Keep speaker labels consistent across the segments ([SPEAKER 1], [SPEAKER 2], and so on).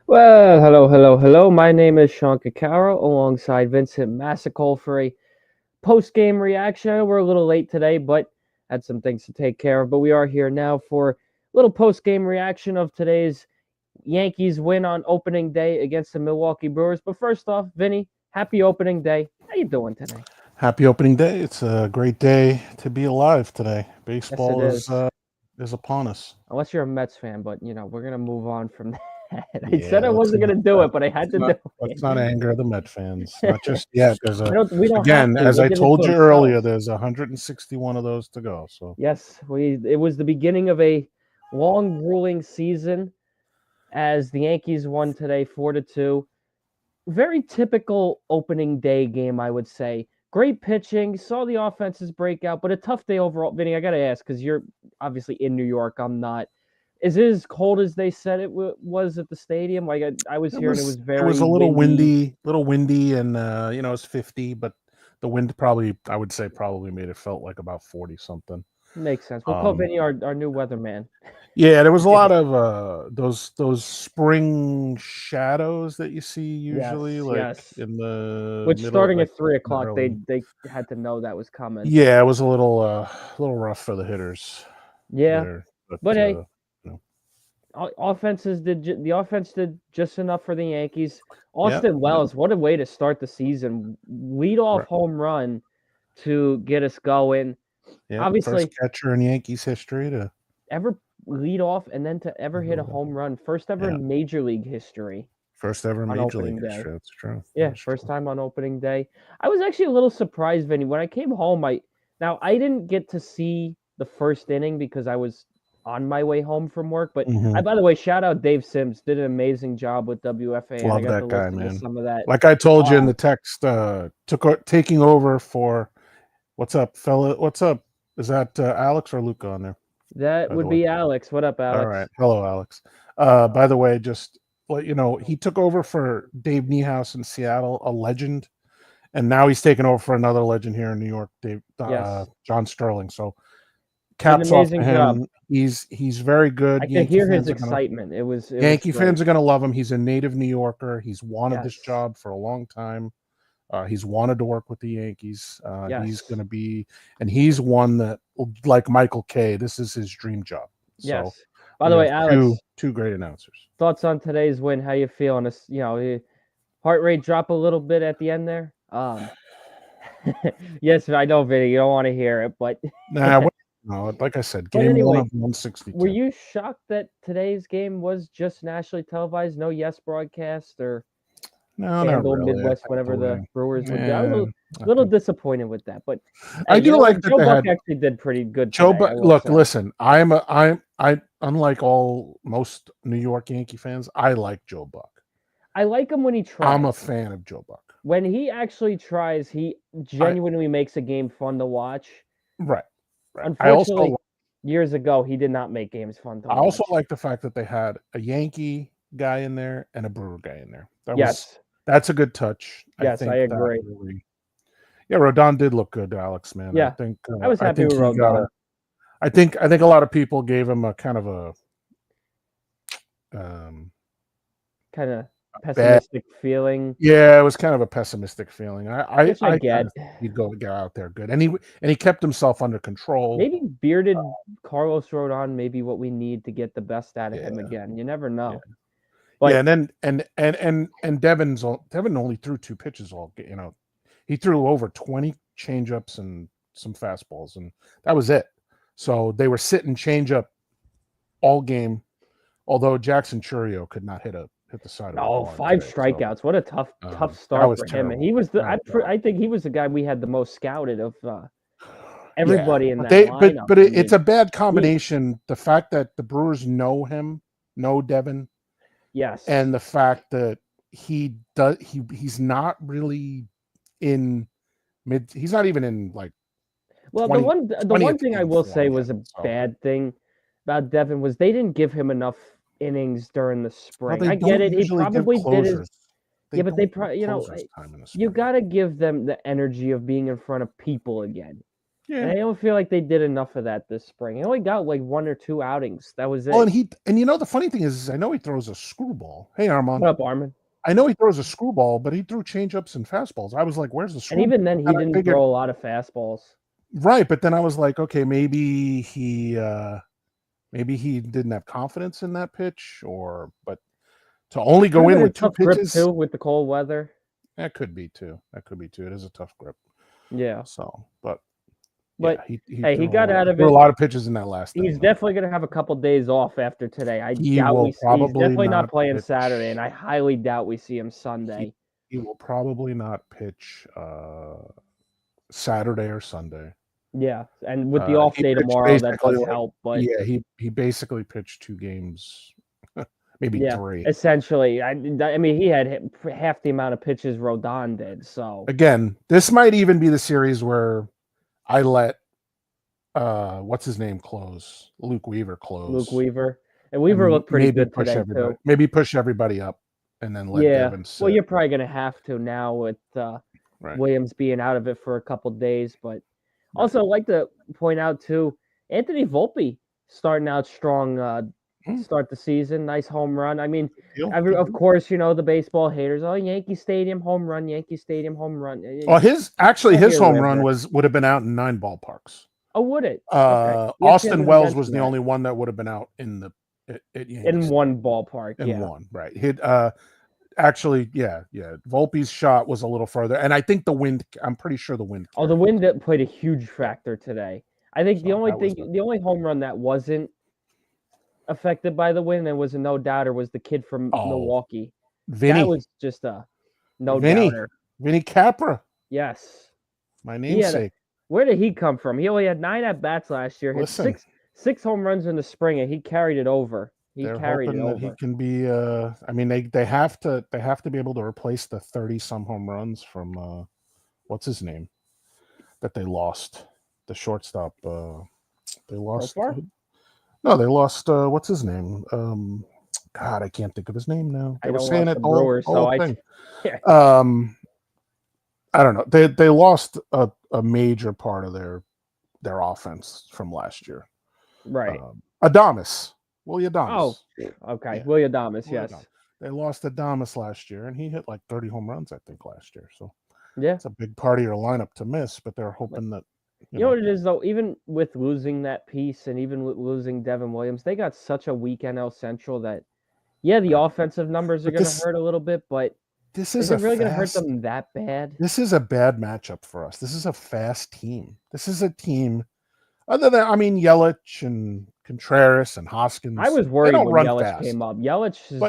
[SPEAKER 1] Well, hello, hello, hello. My name is Sean Cacaro alongside Vincent Massical for a post-game reaction. We're a little late today, but had some things to take care of. But we are here now for a little post-game reaction of today's Yankees win on opening day against the Milwaukee Brewers. But first off, Vinny, happy opening day. How you doing today?
[SPEAKER 2] Happy opening day. It's a great day to be alive today.
[SPEAKER 1] Yes, it
[SPEAKER 2] Baseball is
[SPEAKER 1] is.
[SPEAKER 2] upon us.
[SPEAKER 1] Unless you're a Mets fan, but we're gonna move on from that. I said
[SPEAKER 2] Yeah,
[SPEAKER 1] I wasn't gonna do it, but I had to do
[SPEAKER 2] let's not
[SPEAKER 1] it.
[SPEAKER 2] anger the Met fans. Not just yet. There's a
[SPEAKER 1] We don't have
[SPEAKER 2] again,
[SPEAKER 1] to.
[SPEAKER 2] as
[SPEAKER 1] They
[SPEAKER 2] I
[SPEAKER 1] did it to
[SPEAKER 2] told you earlier,
[SPEAKER 1] themselves.
[SPEAKER 2] there's 161 of those to go. So
[SPEAKER 1] Yes, we it was the beginning of a long grueling season as the Yankees won today 4-2. Very typical opening day game, I would say. Great pitching, saw the offenses break out, but a tough day overall. Vinny, I got to ask because you're obviously in New York. I'm not. Is it as cold as they said it was at the stadium? Like I was hearing it was
[SPEAKER 2] it was
[SPEAKER 1] very
[SPEAKER 2] a
[SPEAKER 1] windy.
[SPEAKER 2] little windy, and it's 50, but the wind probably I would say probably made it felt like about 40 something.
[SPEAKER 1] Makes sense. We'll call
[SPEAKER 2] Um,
[SPEAKER 1] Vinny our new weatherman.
[SPEAKER 2] Yeah, there was a lot of those spring shadows that you see usually,
[SPEAKER 1] Yes,
[SPEAKER 2] like
[SPEAKER 1] yes.
[SPEAKER 2] in the
[SPEAKER 1] Which
[SPEAKER 2] middle,
[SPEAKER 1] starting
[SPEAKER 2] like
[SPEAKER 1] at 3 o'clock,
[SPEAKER 2] early.
[SPEAKER 1] they had to know that was coming.
[SPEAKER 2] Yeah, it was a little rough for the hitters
[SPEAKER 1] Yeah,
[SPEAKER 2] there, but
[SPEAKER 1] but hey,
[SPEAKER 2] you know,
[SPEAKER 1] the offense did just enough for the Yankees.
[SPEAKER 2] yeah,
[SPEAKER 1] Austin
[SPEAKER 2] yeah,
[SPEAKER 1] Wells, what a way to start the season! Lead off
[SPEAKER 2] right,
[SPEAKER 1] home run to get us going.
[SPEAKER 2] yeah. First
[SPEAKER 1] Obviously,
[SPEAKER 2] catcher in Yankees history to
[SPEAKER 1] ever lead off and then to ever hit a
[SPEAKER 2] go.
[SPEAKER 1] home run, first ever
[SPEAKER 2] Yeah,
[SPEAKER 1] in Major League history
[SPEAKER 2] first ever
[SPEAKER 1] on
[SPEAKER 2] major league
[SPEAKER 1] opening day.
[SPEAKER 2] history. That's true.
[SPEAKER 1] Yeah,
[SPEAKER 2] That's
[SPEAKER 1] first
[SPEAKER 2] true.
[SPEAKER 1] time on opening day. I was actually a little surprised, Vinny. When I came home, I didn't get to see the first inning because I was on my way home from work. But
[SPEAKER 2] Hmm.
[SPEAKER 1] by the way, shout out Dave Sims, did an amazing job with WFA, and I
[SPEAKER 2] Love
[SPEAKER 1] got to
[SPEAKER 2] that guy,
[SPEAKER 1] listen to
[SPEAKER 2] man.
[SPEAKER 1] some of that.
[SPEAKER 2] Like I told you in
[SPEAKER 1] Uh,
[SPEAKER 2] the text, taking over for what's up, fella? What's up? Is that Alex or Luca on there?
[SPEAKER 1] that
[SPEAKER 2] By the
[SPEAKER 1] would
[SPEAKER 2] way,
[SPEAKER 1] be Alex. What up,
[SPEAKER 2] all right.
[SPEAKER 1] Alex?
[SPEAKER 2] Hello, Alex. By the way, just let you know, he took over for Dave Niehaus in Seattle, a legend, and now he's taking over for another legend here in New York, Dave
[SPEAKER 1] Yes,
[SPEAKER 2] John Sterling. So
[SPEAKER 1] did an
[SPEAKER 2] caps off to
[SPEAKER 1] amazing job.
[SPEAKER 2] him. He's very good.
[SPEAKER 1] I could hear his excitement. It was
[SPEAKER 2] Yankee
[SPEAKER 1] great.
[SPEAKER 2] fans are gonna love him. He's a native New Yorker. He's wanted this
[SPEAKER 1] Yes,
[SPEAKER 2] job for a long time. He's wanted to work with the Yankees. He's going
[SPEAKER 1] yes,
[SPEAKER 2] to be, and he's one that, like Michael Kay, this is his dream job. So
[SPEAKER 1] yes. By
[SPEAKER 2] we
[SPEAKER 1] the way,
[SPEAKER 2] have
[SPEAKER 1] Alex,
[SPEAKER 2] two great announcers.
[SPEAKER 1] thoughts on today's win? How you feeling? Heart rate drop a little bit at the end there. Yes, I know, Vinny. You don't want to hear it, but
[SPEAKER 2] Nah, no, like I said,
[SPEAKER 1] but
[SPEAKER 2] game one
[SPEAKER 1] anyway,
[SPEAKER 2] of
[SPEAKER 1] were
[SPEAKER 2] 162.
[SPEAKER 1] you shocked that today's game was just nationally televised? No Yes broadcast or
[SPEAKER 2] No, not
[SPEAKER 1] FanDuel
[SPEAKER 2] really. I
[SPEAKER 1] Midwest,
[SPEAKER 2] think the
[SPEAKER 1] whatever the
[SPEAKER 2] way,
[SPEAKER 1] Brewers would do. I was
[SPEAKER 2] yeah, I
[SPEAKER 1] little
[SPEAKER 2] think
[SPEAKER 1] disappointed with that, but hey,
[SPEAKER 2] I
[SPEAKER 1] you
[SPEAKER 2] do
[SPEAKER 1] know what?
[SPEAKER 2] like that
[SPEAKER 1] Joe
[SPEAKER 2] they
[SPEAKER 1] Buck
[SPEAKER 2] had
[SPEAKER 1] actually did pretty good
[SPEAKER 2] Joe.
[SPEAKER 1] today. I
[SPEAKER 2] But
[SPEAKER 1] will
[SPEAKER 2] look,
[SPEAKER 1] say.
[SPEAKER 2] listen, I unlike all most New York Yankee fans, I like Joe Buck.
[SPEAKER 1] I like him when he
[SPEAKER 2] I'm a
[SPEAKER 1] tries.
[SPEAKER 2] fan of Joe Buck.
[SPEAKER 1] When he actually tries, he
[SPEAKER 2] I
[SPEAKER 1] genuinely makes a game fun to watch.
[SPEAKER 2] right, right.
[SPEAKER 1] Unfortunately, years ago, he did not make games fun to
[SPEAKER 2] I also
[SPEAKER 1] watch.
[SPEAKER 2] like the fact that they had a Yankee guy in there and a Brewer guy in there.
[SPEAKER 1] Yes,
[SPEAKER 2] That's a good touch. I
[SPEAKER 1] yes, I
[SPEAKER 2] think that
[SPEAKER 1] agree.
[SPEAKER 2] really, yeah, Rodon did look good, Alex. Man,
[SPEAKER 1] Yeah, I was
[SPEAKER 2] I
[SPEAKER 1] happy
[SPEAKER 2] think
[SPEAKER 1] with
[SPEAKER 2] he got a.
[SPEAKER 1] Rodon.
[SPEAKER 2] I think a lot of people gave him a kind of um,
[SPEAKER 1] Kind of
[SPEAKER 2] bad.
[SPEAKER 1] pessimistic feeling,
[SPEAKER 2] Yeah, it was kind of a pessimistic feeling.
[SPEAKER 1] which I
[SPEAKER 2] I kind
[SPEAKER 1] get.
[SPEAKER 2] of think he'd go out there good, and he kept himself under control.
[SPEAKER 1] Maybe bearded Carlos Rodon may be what we need to get the best out of him
[SPEAKER 2] Yeah,
[SPEAKER 1] again. You never
[SPEAKER 2] yeah,
[SPEAKER 1] know.
[SPEAKER 2] yeah.
[SPEAKER 1] But
[SPEAKER 2] And then Devin only threw two pitches all. He threw over 20 changeups and some fastballs, and that was it. So they were sitting changeup all game. Although Jackson Churio could not hit the side of a
[SPEAKER 1] no,
[SPEAKER 2] barn
[SPEAKER 1] five
[SPEAKER 2] today, so
[SPEAKER 1] strikeouts. What a tough
[SPEAKER 2] that
[SPEAKER 1] start
[SPEAKER 2] was
[SPEAKER 1] for him. And
[SPEAKER 2] terrible.
[SPEAKER 1] he was
[SPEAKER 2] That was terrible.
[SPEAKER 1] I think he was the guy we had the most scouted of
[SPEAKER 2] Yeah,
[SPEAKER 1] everybody in
[SPEAKER 2] but
[SPEAKER 1] that lineup. I
[SPEAKER 2] it's
[SPEAKER 1] mean,
[SPEAKER 2] a bad
[SPEAKER 1] he
[SPEAKER 2] combination. The fact that the Brewers know him, know Devin,
[SPEAKER 1] yes.
[SPEAKER 2] and the fact that he's not really in mid. He's not even in like
[SPEAKER 1] Well,
[SPEAKER 2] 20th
[SPEAKER 1] thing I
[SPEAKER 2] game
[SPEAKER 1] will
[SPEAKER 2] form
[SPEAKER 1] say
[SPEAKER 2] yet.
[SPEAKER 1] was a
[SPEAKER 2] So
[SPEAKER 1] bad thing about Devin was they didn't give him enough innings during the
[SPEAKER 2] well,
[SPEAKER 1] spring.
[SPEAKER 2] they
[SPEAKER 1] I get
[SPEAKER 2] don't
[SPEAKER 1] it. He
[SPEAKER 2] usually give
[SPEAKER 1] probably did his
[SPEAKER 2] closers. They
[SPEAKER 1] yeah, but they
[SPEAKER 2] don't give
[SPEAKER 1] probably
[SPEAKER 2] closers time in the
[SPEAKER 1] you
[SPEAKER 2] spring.
[SPEAKER 1] got to give them the energy of being in front of people again.
[SPEAKER 2] Yeah.
[SPEAKER 1] And I don't feel like they did enough of that this spring. He only got like 1 or 2 outings. That was
[SPEAKER 2] Well,
[SPEAKER 1] it.
[SPEAKER 2] and the funny thing is I know he throws a screwball. Hey,
[SPEAKER 1] What
[SPEAKER 2] Armand.
[SPEAKER 1] up, Armin?
[SPEAKER 2] I know he throws a screwball, but he threw changeups and fastballs. I was like, "Where's the
[SPEAKER 1] And
[SPEAKER 2] screwball?"
[SPEAKER 1] even then, he
[SPEAKER 2] And I
[SPEAKER 1] didn't
[SPEAKER 2] figured,
[SPEAKER 1] throw a lot of fastballs.
[SPEAKER 2] right, but then I was like, okay, maybe he didn't have confidence in that pitch, but to only
[SPEAKER 1] Could
[SPEAKER 2] go
[SPEAKER 1] have
[SPEAKER 2] in
[SPEAKER 1] been a
[SPEAKER 2] with two
[SPEAKER 1] tough grip
[SPEAKER 2] pitches,
[SPEAKER 1] too with the cold weather.
[SPEAKER 2] that could be too. That could be too. It is a tough grip.
[SPEAKER 1] Yeah,
[SPEAKER 2] So, but yeah,
[SPEAKER 1] but
[SPEAKER 2] he
[SPEAKER 1] hey, he got out
[SPEAKER 2] he
[SPEAKER 1] of
[SPEAKER 2] threw a
[SPEAKER 1] it.
[SPEAKER 2] lot of pitches in that last
[SPEAKER 1] He's
[SPEAKER 2] inning.
[SPEAKER 1] definitely going to have a couple days off after today. I
[SPEAKER 2] He
[SPEAKER 1] doubt
[SPEAKER 2] will
[SPEAKER 1] he's
[SPEAKER 2] probably
[SPEAKER 1] definitely not
[SPEAKER 2] not
[SPEAKER 1] playing
[SPEAKER 2] pitch.
[SPEAKER 1] Saturday, and I highly doubt we see him
[SPEAKER 2] He
[SPEAKER 1] Sunday.
[SPEAKER 2] he will probably not pitch Saturday or Sunday.
[SPEAKER 1] Yeah, and with the off
[SPEAKER 2] He
[SPEAKER 1] day
[SPEAKER 2] pitched
[SPEAKER 1] tomorrow, that
[SPEAKER 2] basically
[SPEAKER 1] does help. But
[SPEAKER 2] yeah, he basically pitched 2 games, maybe
[SPEAKER 1] yeah,
[SPEAKER 2] 3.
[SPEAKER 1] essentially, I mean, he had half the amount of pitches Rodon did. So
[SPEAKER 2] Again, this might even be the series where I let what's his name close, Luke Weaver
[SPEAKER 1] Luke
[SPEAKER 2] close,
[SPEAKER 1] Weaver and Weaver
[SPEAKER 2] and
[SPEAKER 1] looked pretty good today too.
[SPEAKER 2] maybe push everybody up, and then let
[SPEAKER 1] Yeah,
[SPEAKER 2] Devin
[SPEAKER 1] well,
[SPEAKER 2] sit.
[SPEAKER 1] you're probably going to have to now with
[SPEAKER 2] Right,
[SPEAKER 1] Williams being out of it for a couple days. But
[SPEAKER 2] right.
[SPEAKER 1] also, I'd like to point out too, Anthony Volpe starting out strong. Start the season, nice home run. I mean, of course, the baseball haters. Oh, Yankee Stadium home run, Yankee Stadium home run.
[SPEAKER 2] Well, his
[SPEAKER 1] Hear
[SPEAKER 2] home run
[SPEAKER 1] whatever.
[SPEAKER 2] would have been out in 9 ballparks.
[SPEAKER 1] Oh, would it? Okay. ESPN
[SPEAKER 2] Austin
[SPEAKER 1] didn't
[SPEAKER 2] Wells was
[SPEAKER 1] mention
[SPEAKER 2] the
[SPEAKER 1] that.
[SPEAKER 2] only one that would have been out at Yankee
[SPEAKER 1] In
[SPEAKER 2] Stadium.
[SPEAKER 1] one ballpark.
[SPEAKER 2] In
[SPEAKER 1] Yeah.
[SPEAKER 2] one, right. Actually, yeah. Volpe's shot was a little further, and I think the wind. I'm pretty sure the wind.
[SPEAKER 1] Oh, the wind that played a huge factor today. I think the only home run that wasn't affected by the wind and was a no doubter was the kid from Milwaukee.
[SPEAKER 2] Vinny.
[SPEAKER 1] That was just a no doubter.
[SPEAKER 2] Vinny Capra.
[SPEAKER 1] Yes.
[SPEAKER 2] My namesake.
[SPEAKER 1] Where did he come from? He only had 9 at bats last year. Hit six home runs in the spring, and he carried it over.
[SPEAKER 2] They're hoping that he can be. I mean, they have to be able to replace the 30-some home runs from what's his name that they lost, the shortstop. They lost. No, they lost. What's his name? God, I can't think of his name now. They were saying it the
[SPEAKER 1] Brewers,
[SPEAKER 2] whole thing. I don't know. They lost a major part of their offense from last year.
[SPEAKER 1] Right.
[SPEAKER 2] Adames. Willie Adames.
[SPEAKER 1] Oh, okay. Yeah. Willie Adames, yes.
[SPEAKER 2] Adames. They lost Adames last year, and he hit like 30 home runs, I think, last year. So
[SPEAKER 1] yeah,
[SPEAKER 2] it's a big part of your lineup to miss, but they're hoping that.
[SPEAKER 1] You know what it is, though? Even with losing that piece and even with losing Devin Williams, they got such a weak NL Central that, yeah, the offensive numbers are going to hurt a little bit, but is it really going to hurt them that bad?
[SPEAKER 2] This is a bad matchup for us. This is a fast team. This is a team, other than, I mean, Yelich and Contreras and Hoskins.
[SPEAKER 1] I was worried when Yelich came up. Yelich is...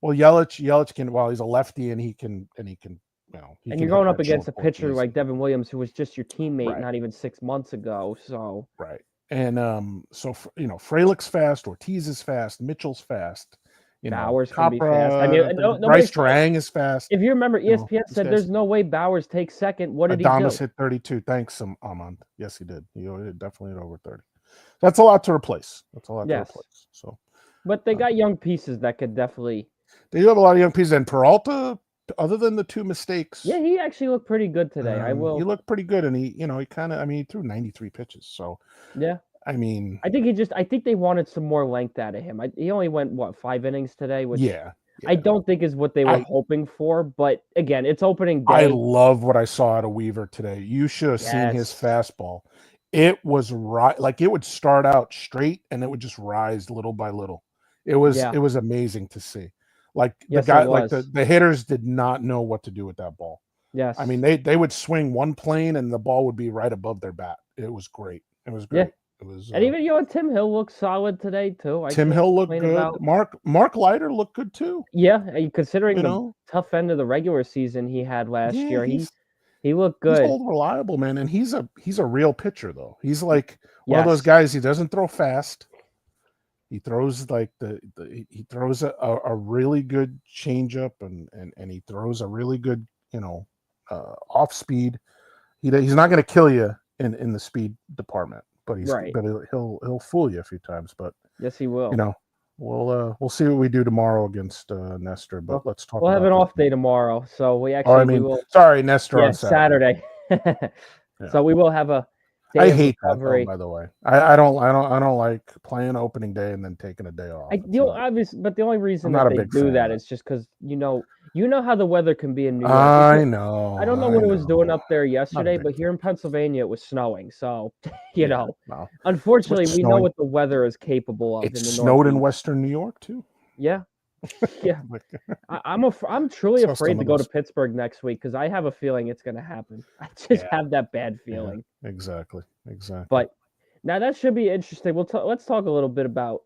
[SPEAKER 2] Yelich can, he's a lefty and he can, and
[SPEAKER 1] you're going up against a pitcher like Devin Williams, who was just your teammate not even 6 months ago. So
[SPEAKER 2] right, and so Frelick's fast, Ortiz is fast, Mitchell's fast.
[SPEAKER 1] Bowers can be fast. I mean,
[SPEAKER 2] Bryce Trang is fast.
[SPEAKER 1] If you remember, ESPN said there's no way Bowers takes second. What did
[SPEAKER 2] Adames
[SPEAKER 1] he do?
[SPEAKER 2] hit 32. Thanks, Armand. Yes, he did. He definitely hit over 30. That's a lot to replace. To replace. So,
[SPEAKER 1] but they got young pieces that could definitely.
[SPEAKER 2] They do have a lot of young pieces, and Peralta, other than the 2 mistakes,
[SPEAKER 1] yeah, he actually looked pretty good today.
[SPEAKER 2] He looked pretty good, and he kind of. I mean, he threw 93 pitches. So
[SPEAKER 1] yeah.
[SPEAKER 2] I mean,
[SPEAKER 1] I think they wanted some more length out of him. He only went 5 innings today, which I don't think is what they were hoping for. But again, it's opening day.
[SPEAKER 2] I love what I saw out of Weaver today. You should have seen his fastball. It was like it would start out straight and it would just rise little by little. It was amazing to see. Like the guy, like the hitters did not know what to do with that ball.
[SPEAKER 1] Yes,
[SPEAKER 2] I mean they would swing one plane and the ball would be right above their bat. It was great. It was great.
[SPEAKER 1] Yeah.
[SPEAKER 2] It was,
[SPEAKER 1] and even Tim Hill looked solid today too.
[SPEAKER 2] Tim Hill looked good. Mark Leiter looked good too.
[SPEAKER 1] Yeah, considering the tough end of the regular season he had last year, he looked good.
[SPEAKER 2] He's old, reliable, man, and he's a real pitcher though. He's like one of those guys. He doesn't throw fast. He throws like he throws a really good changeup and he throws a really good off speed. He's not going to kill you in the speed department. But he'll fool you a few times. But
[SPEAKER 1] yes, he will.
[SPEAKER 2] We'll see what we do tomorrow against Nestor. But let's talk.
[SPEAKER 1] We'll have an off day tomorrow, so we actually.
[SPEAKER 2] Sorry, Nestor on
[SPEAKER 1] Saturday. So we will have a
[SPEAKER 2] I
[SPEAKER 1] day of
[SPEAKER 2] hate that though.
[SPEAKER 1] recovery.
[SPEAKER 2] By the way, I don't like playing opening day and then taking a day off.
[SPEAKER 1] But the only reason
[SPEAKER 2] I'm
[SPEAKER 1] that
[SPEAKER 2] not a
[SPEAKER 1] they
[SPEAKER 2] big
[SPEAKER 1] do
[SPEAKER 2] fan of
[SPEAKER 1] that
[SPEAKER 2] that.
[SPEAKER 1] is just because you know how the weather can be in New York.
[SPEAKER 2] I
[SPEAKER 1] I
[SPEAKER 2] know,
[SPEAKER 1] don't know
[SPEAKER 2] I
[SPEAKER 1] what it was doing
[SPEAKER 2] know.
[SPEAKER 1] up there
[SPEAKER 2] Not a
[SPEAKER 1] yesterday,
[SPEAKER 2] big
[SPEAKER 1] but
[SPEAKER 2] fan.
[SPEAKER 1] here in Pennsylvania it was snowing. So,
[SPEAKER 2] Yeah, no.
[SPEAKER 1] unfortunately,
[SPEAKER 2] What's
[SPEAKER 1] we know
[SPEAKER 2] snowing?
[SPEAKER 1] what the weather is capable of
[SPEAKER 2] It
[SPEAKER 1] in the
[SPEAKER 2] snowed in
[SPEAKER 1] Northeast.
[SPEAKER 2] Western New York too.
[SPEAKER 1] Yeah, yeah.
[SPEAKER 2] Like,
[SPEAKER 1] I'm truly
[SPEAKER 2] saw
[SPEAKER 1] afraid
[SPEAKER 2] some
[SPEAKER 1] to
[SPEAKER 2] of
[SPEAKER 1] go to
[SPEAKER 2] those.
[SPEAKER 1] Pittsburgh next week because I have a feeling it's going to happen. I just
[SPEAKER 2] Yeah,
[SPEAKER 1] have that bad
[SPEAKER 2] yeah,
[SPEAKER 1] feeling.
[SPEAKER 2] exactly.
[SPEAKER 1] But now that should be interesting. Let's talk a little bit about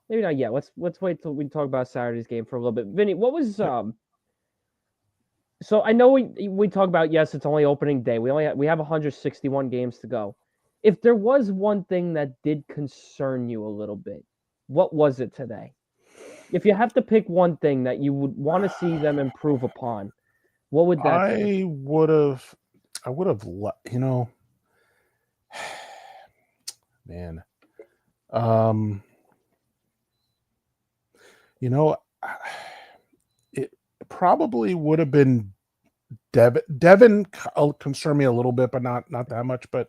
[SPEAKER 1] maybe not yet. Let's wait till we talk about Saturday's game for a little bit. Vinny, what was
[SPEAKER 2] Yep.
[SPEAKER 1] So I know we talk about yes, it's only opening day. We have 161 games to go. If there was one thing that did concern you a little bit, what was it today? If you have to pick one thing that you would want to see them improve upon, what would that be?
[SPEAKER 2] I would have, you know, man, um, you know, it probably would have been Devin concerned me a little bit, but not that much. But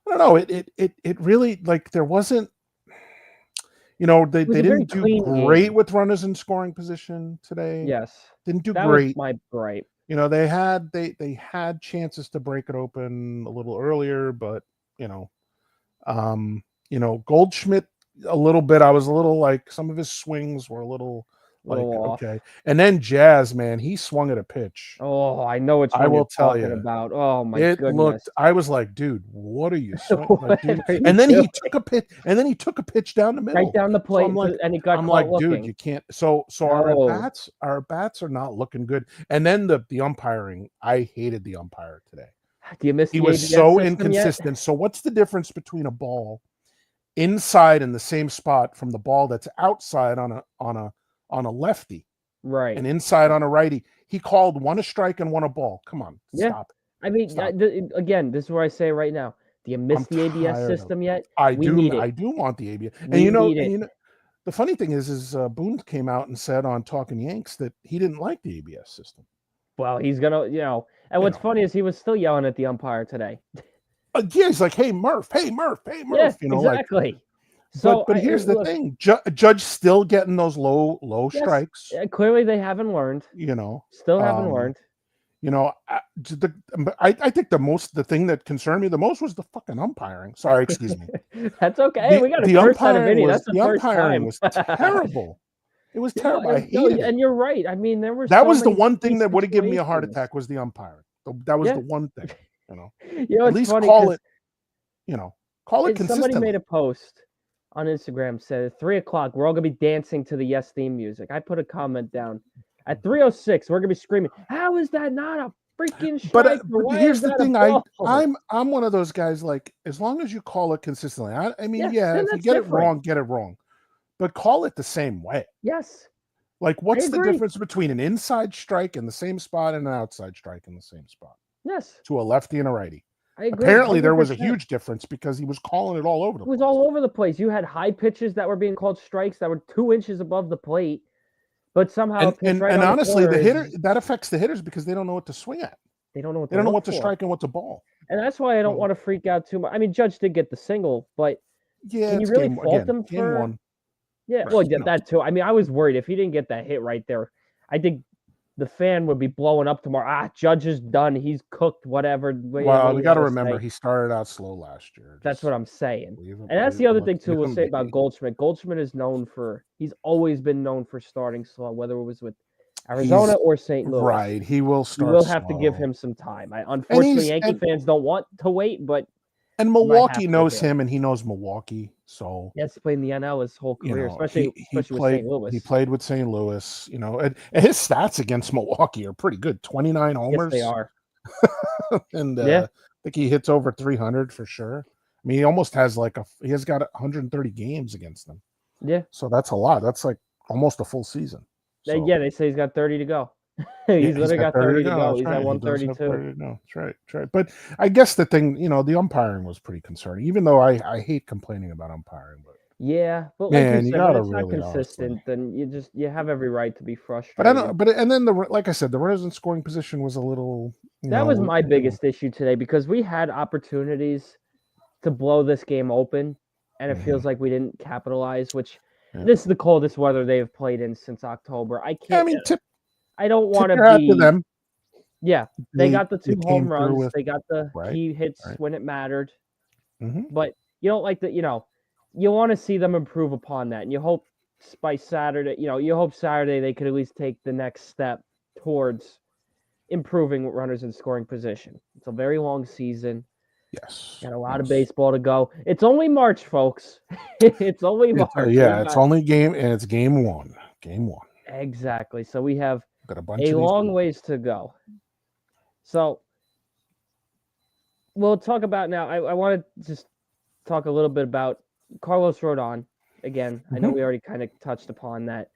[SPEAKER 2] I don't know. It really, like, there wasn't. They
[SPEAKER 1] It was a very
[SPEAKER 2] didn't do
[SPEAKER 1] clean
[SPEAKER 2] great
[SPEAKER 1] game.
[SPEAKER 2] with runners in scoring position today.
[SPEAKER 1] Yes,
[SPEAKER 2] Didn't do
[SPEAKER 1] that was
[SPEAKER 2] great.
[SPEAKER 1] my gripe.
[SPEAKER 2] They had chances to break it open a little earlier, but you know, Goldschmidt a little bit. I was a little like some of his swings were a little
[SPEAKER 1] A
[SPEAKER 2] like
[SPEAKER 1] little off.
[SPEAKER 2] okay, and then Jazz, man, he swung at a pitch.
[SPEAKER 1] Oh, I know which
[SPEAKER 2] I
[SPEAKER 1] one you're
[SPEAKER 2] will tell
[SPEAKER 1] talking
[SPEAKER 2] you.
[SPEAKER 1] about. Oh my
[SPEAKER 2] It
[SPEAKER 1] goodness.
[SPEAKER 2] looked. I was like, dude, what are you swinging? Like,
[SPEAKER 1] What
[SPEAKER 2] dude.
[SPEAKER 1] are you
[SPEAKER 2] And then
[SPEAKER 1] doing?
[SPEAKER 2] he took a pitch. And then he took a pitch down the
[SPEAKER 1] Right
[SPEAKER 2] middle.
[SPEAKER 1] down the
[SPEAKER 2] So
[SPEAKER 1] plate, and he got
[SPEAKER 2] I'm
[SPEAKER 1] caught
[SPEAKER 2] like, dude,
[SPEAKER 1] looking.
[SPEAKER 2] you can't. So
[SPEAKER 1] No.
[SPEAKER 2] our at bats are not looking good. And then the umpiring. I hated the umpire today.
[SPEAKER 1] Do you miss
[SPEAKER 2] He
[SPEAKER 1] the
[SPEAKER 2] was
[SPEAKER 1] ABS
[SPEAKER 2] so
[SPEAKER 1] system yet?
[SPEAKER 2] inconsistent. So what's the difference between a ball inside in the same spot from the ball that's outside on a lefty
[SPEAKER 1] Right.
[SPEAKER 2] and inside on a righty? He called one a strike and one a ball. Come on,
[SPEAKER 1] Yeah.
[SPEAKER 2] stop it.
[SPEAKER 1] I mean,
[SPEAKER 2] Stop.
[SPEAKER 1] again, this is where I say right now. Do you miss
[SPEAKER 2] I'm
[SPEAKER 1] the ABS
[SPEAKER 2] tired of it.
[SPEAKER 1] system yet?
[SPEAKER 2] I
[SPEAKER 1] We need it.
[SPEAKER 2] do want the ABS. And
[SPEAKER 1] We need it.
[SPEAKER 2] the funny thing is Boone came out and said on Talking Yanks that he didn't like the ABS system.
[SPEAKER 1] Well, he's gonna, and what's funny is he was still yelling at the umpire today.
[SPEAKER 2] Yeah, he's like, "Hey Murph, hey Murph, hey Murph,"
[SPEAKER 1] Yeah, exactly.
[SPEAKER 2] So, but here's the thing: Judge still getting those low
[SPEAKER 1] yes,
[SPEAKER 2] strikes.
[SPEAKER 1] clearly they haven't learned. Still haven't learned.
[SPEAKER 2] I think the thing that concerned me the most was the fucking umpiring. Sorry, excuse me.
[SPEAKER 1] That's okay. We got a curse out of Vinny. That's the first time.
[SPEAKER 2] Was terrible. It was terrible. I hated it.
[SPEAKER 1] And you're right. I mean, there were
[SPEAKER 2] that
[SPEAKER 1] so
[SPEAKER 2] was the
[SPEAKER 1] many
[SPEAKER 2] one
[SPEAKER 1] key
[SPEAKER 2] thing that would have given me a heart
[SPEAKER 1] situations.
[SPEAKER 2] attack was the umpiring. That was the one thing. At
[SPEAKER 1] It's
[SPEAKER 2] least
[SPEAKER 1] funny
[SPEAKER 2] call it. Call it consistently.
[SPEAKER 1] Somebody made a post on Instagram said 3:00 we're all gonna be dancing to the Yes theme music. I put a comment down at 3:06 we're gonna be screaming. How is that not a freaking strike?
[SPEAKER 2] But here's the thing: I'm one of those guys. Like, as long as you call it consistently, I mean, if you get it wrong, get it wrong, but call it the same way.
[SPEAKER 1] Yes.
[SPEAKER 2] Like, what's the difference between an inside strike in the same spot and an outside strike in the same spot?
[SPEAKER 1] Yes.
[SPEAKER 2] To a lefty and a righty.
[SPEAKER 1] I agree.
[SPEAKER 2] Apparently,
[SPEAKER 1] 100%.
[SPEAKER 2] there was a huge difference because he was calling it all over the place.
[SPEAKER 1] It was all over the place. You had high pitches that were being called strikes that were 2 inches above the plate, but somehow
[SPEAKER 2] and honestly, the hitter that affects the hitters because they don't know what to swing at.
[SPEAKER 1] They don't know what
[SPEAKER 2] they don't know what to strike and what to ball.
[SPEAKER 1] And that's why I don't want to freak out too much. I mean, Judge did get the single, but can you really fault him for
[SPEAKER 2] game one?
[SPEAKER 1] Yeah, well, that too. I mean, I was worried if he didn't get that hit right there. I think the fan would be blowing up tomorrow. Judge is done. He's cooked. Whatever.
[SPEAKER 2] Well, we got to remember he started out slow last year.
[SPEAKER 1] That's what I'm saying. And that's the other thing too. We'll say about Goldschmidt. Goldschmidt is he's always been known for starting slow, whether it was with Arizona or St. Louis.
[SPEAKER 2] Right. He will start.
[SPEAKER 1] You will have to give him some time. Unfortunately, Yankee fans don't want to wait, but.
[SPEAKER 2] And Milwaukee knows him, and he knows Milwaukee. So
[SPEAKER 1] yes, played in the NL his whole career, especially with St. Louis.
[SPEAKER 2] He played with St. Louis. And his stats against Milwaukee are pretty good. 29 homers.
[SPEAKER 1] Yes, they are.
[SPEAKER 2] And I think he hits over 300 for sure. I mean, he almost has he has got 130 games against them.
[SPEAKER 1] Yeah.
[SPEAKER 2] So that's a lot. That's like almost a full season. So.
[SPEAKER 1] Yeah, they say he's got 30 to go. He's literally got 30 to go. He's at 132.
[SPEAKER 2] That's right. But I guess the thing, the umpiring was pretty concerning, even though I hate complaining about umpiring. But
[SPEAKER 1] yeah, but
[SPEAKER 2] man,
[SPEAKER 1] you said, when it's not consistent, then you have every right to be frustrated.
[SPEAKER 2] But and then like I said, the runners in scoring position was a little.
[SPEAKER 1] That was my biggest issue today because we had opportunities to blow this game open, and it
[SPEAKER 2] Mhm.
[SPEAKER 1] feels like we didn't capitalize. Which
[SPEAKER 2] Yeah.
[SPEAKER 1] this is the coldest weather they have played in since October. I
[SPEAKER 2] I
[SPEAKER 1] can't.
[SPEAKER 2] mean,
[SPEAKER 1] I don't
[SPEAKER 2] tip
[SPEAKER 1] want to
[SPEAKER 2] your hat to
[SPEAKER 1] be.
[SPEAKER 2] them.
[SPEAKER 1] Yeah, they got the
[SPEAKER 2] They
[SPEAKER 1] 2 home
[SPEAKER 2] came through
[SPEAKER 1] runs.
[SPEAKER 2] with
[SPEAKER 1] They got the
[SPEAKER 2] right,
[SPEAKER 1] key hits
[SPEAKER 2] right.
[SPEAKER 1] when it mattered.
[SPEAKER 2] Mhm.
[SPEAKER 1] But you don't like that. You want to see them improve upon that, and you hope by Saturday. You hope Saturday they could at least take the next step towards improving runners in scoring position. It's a very long season.
[SPEAKER 2] Yes.
[SPEAKER 1] Got a lot of
[SPEAKER 2] Yes.
[SPEAKER 1] baseball to go. It's only March, folks. It's only March.
[SPEAKER 2] It's only game, and it's game one. Game one.
[SPEAKER 1] Exactly. So we have
[SPEAKER 2] Got a bunch
[SPEAKER 1] a
[SPEAKER 2] of these.
[SPEAKER 1] long ways to go. So we'll talk about now. I want to just talk a little bit about Carlos Rodon. Again, I know
[SPEAKER 2] Mhm.
[SPEAKER 1] we already kind of touched upon that.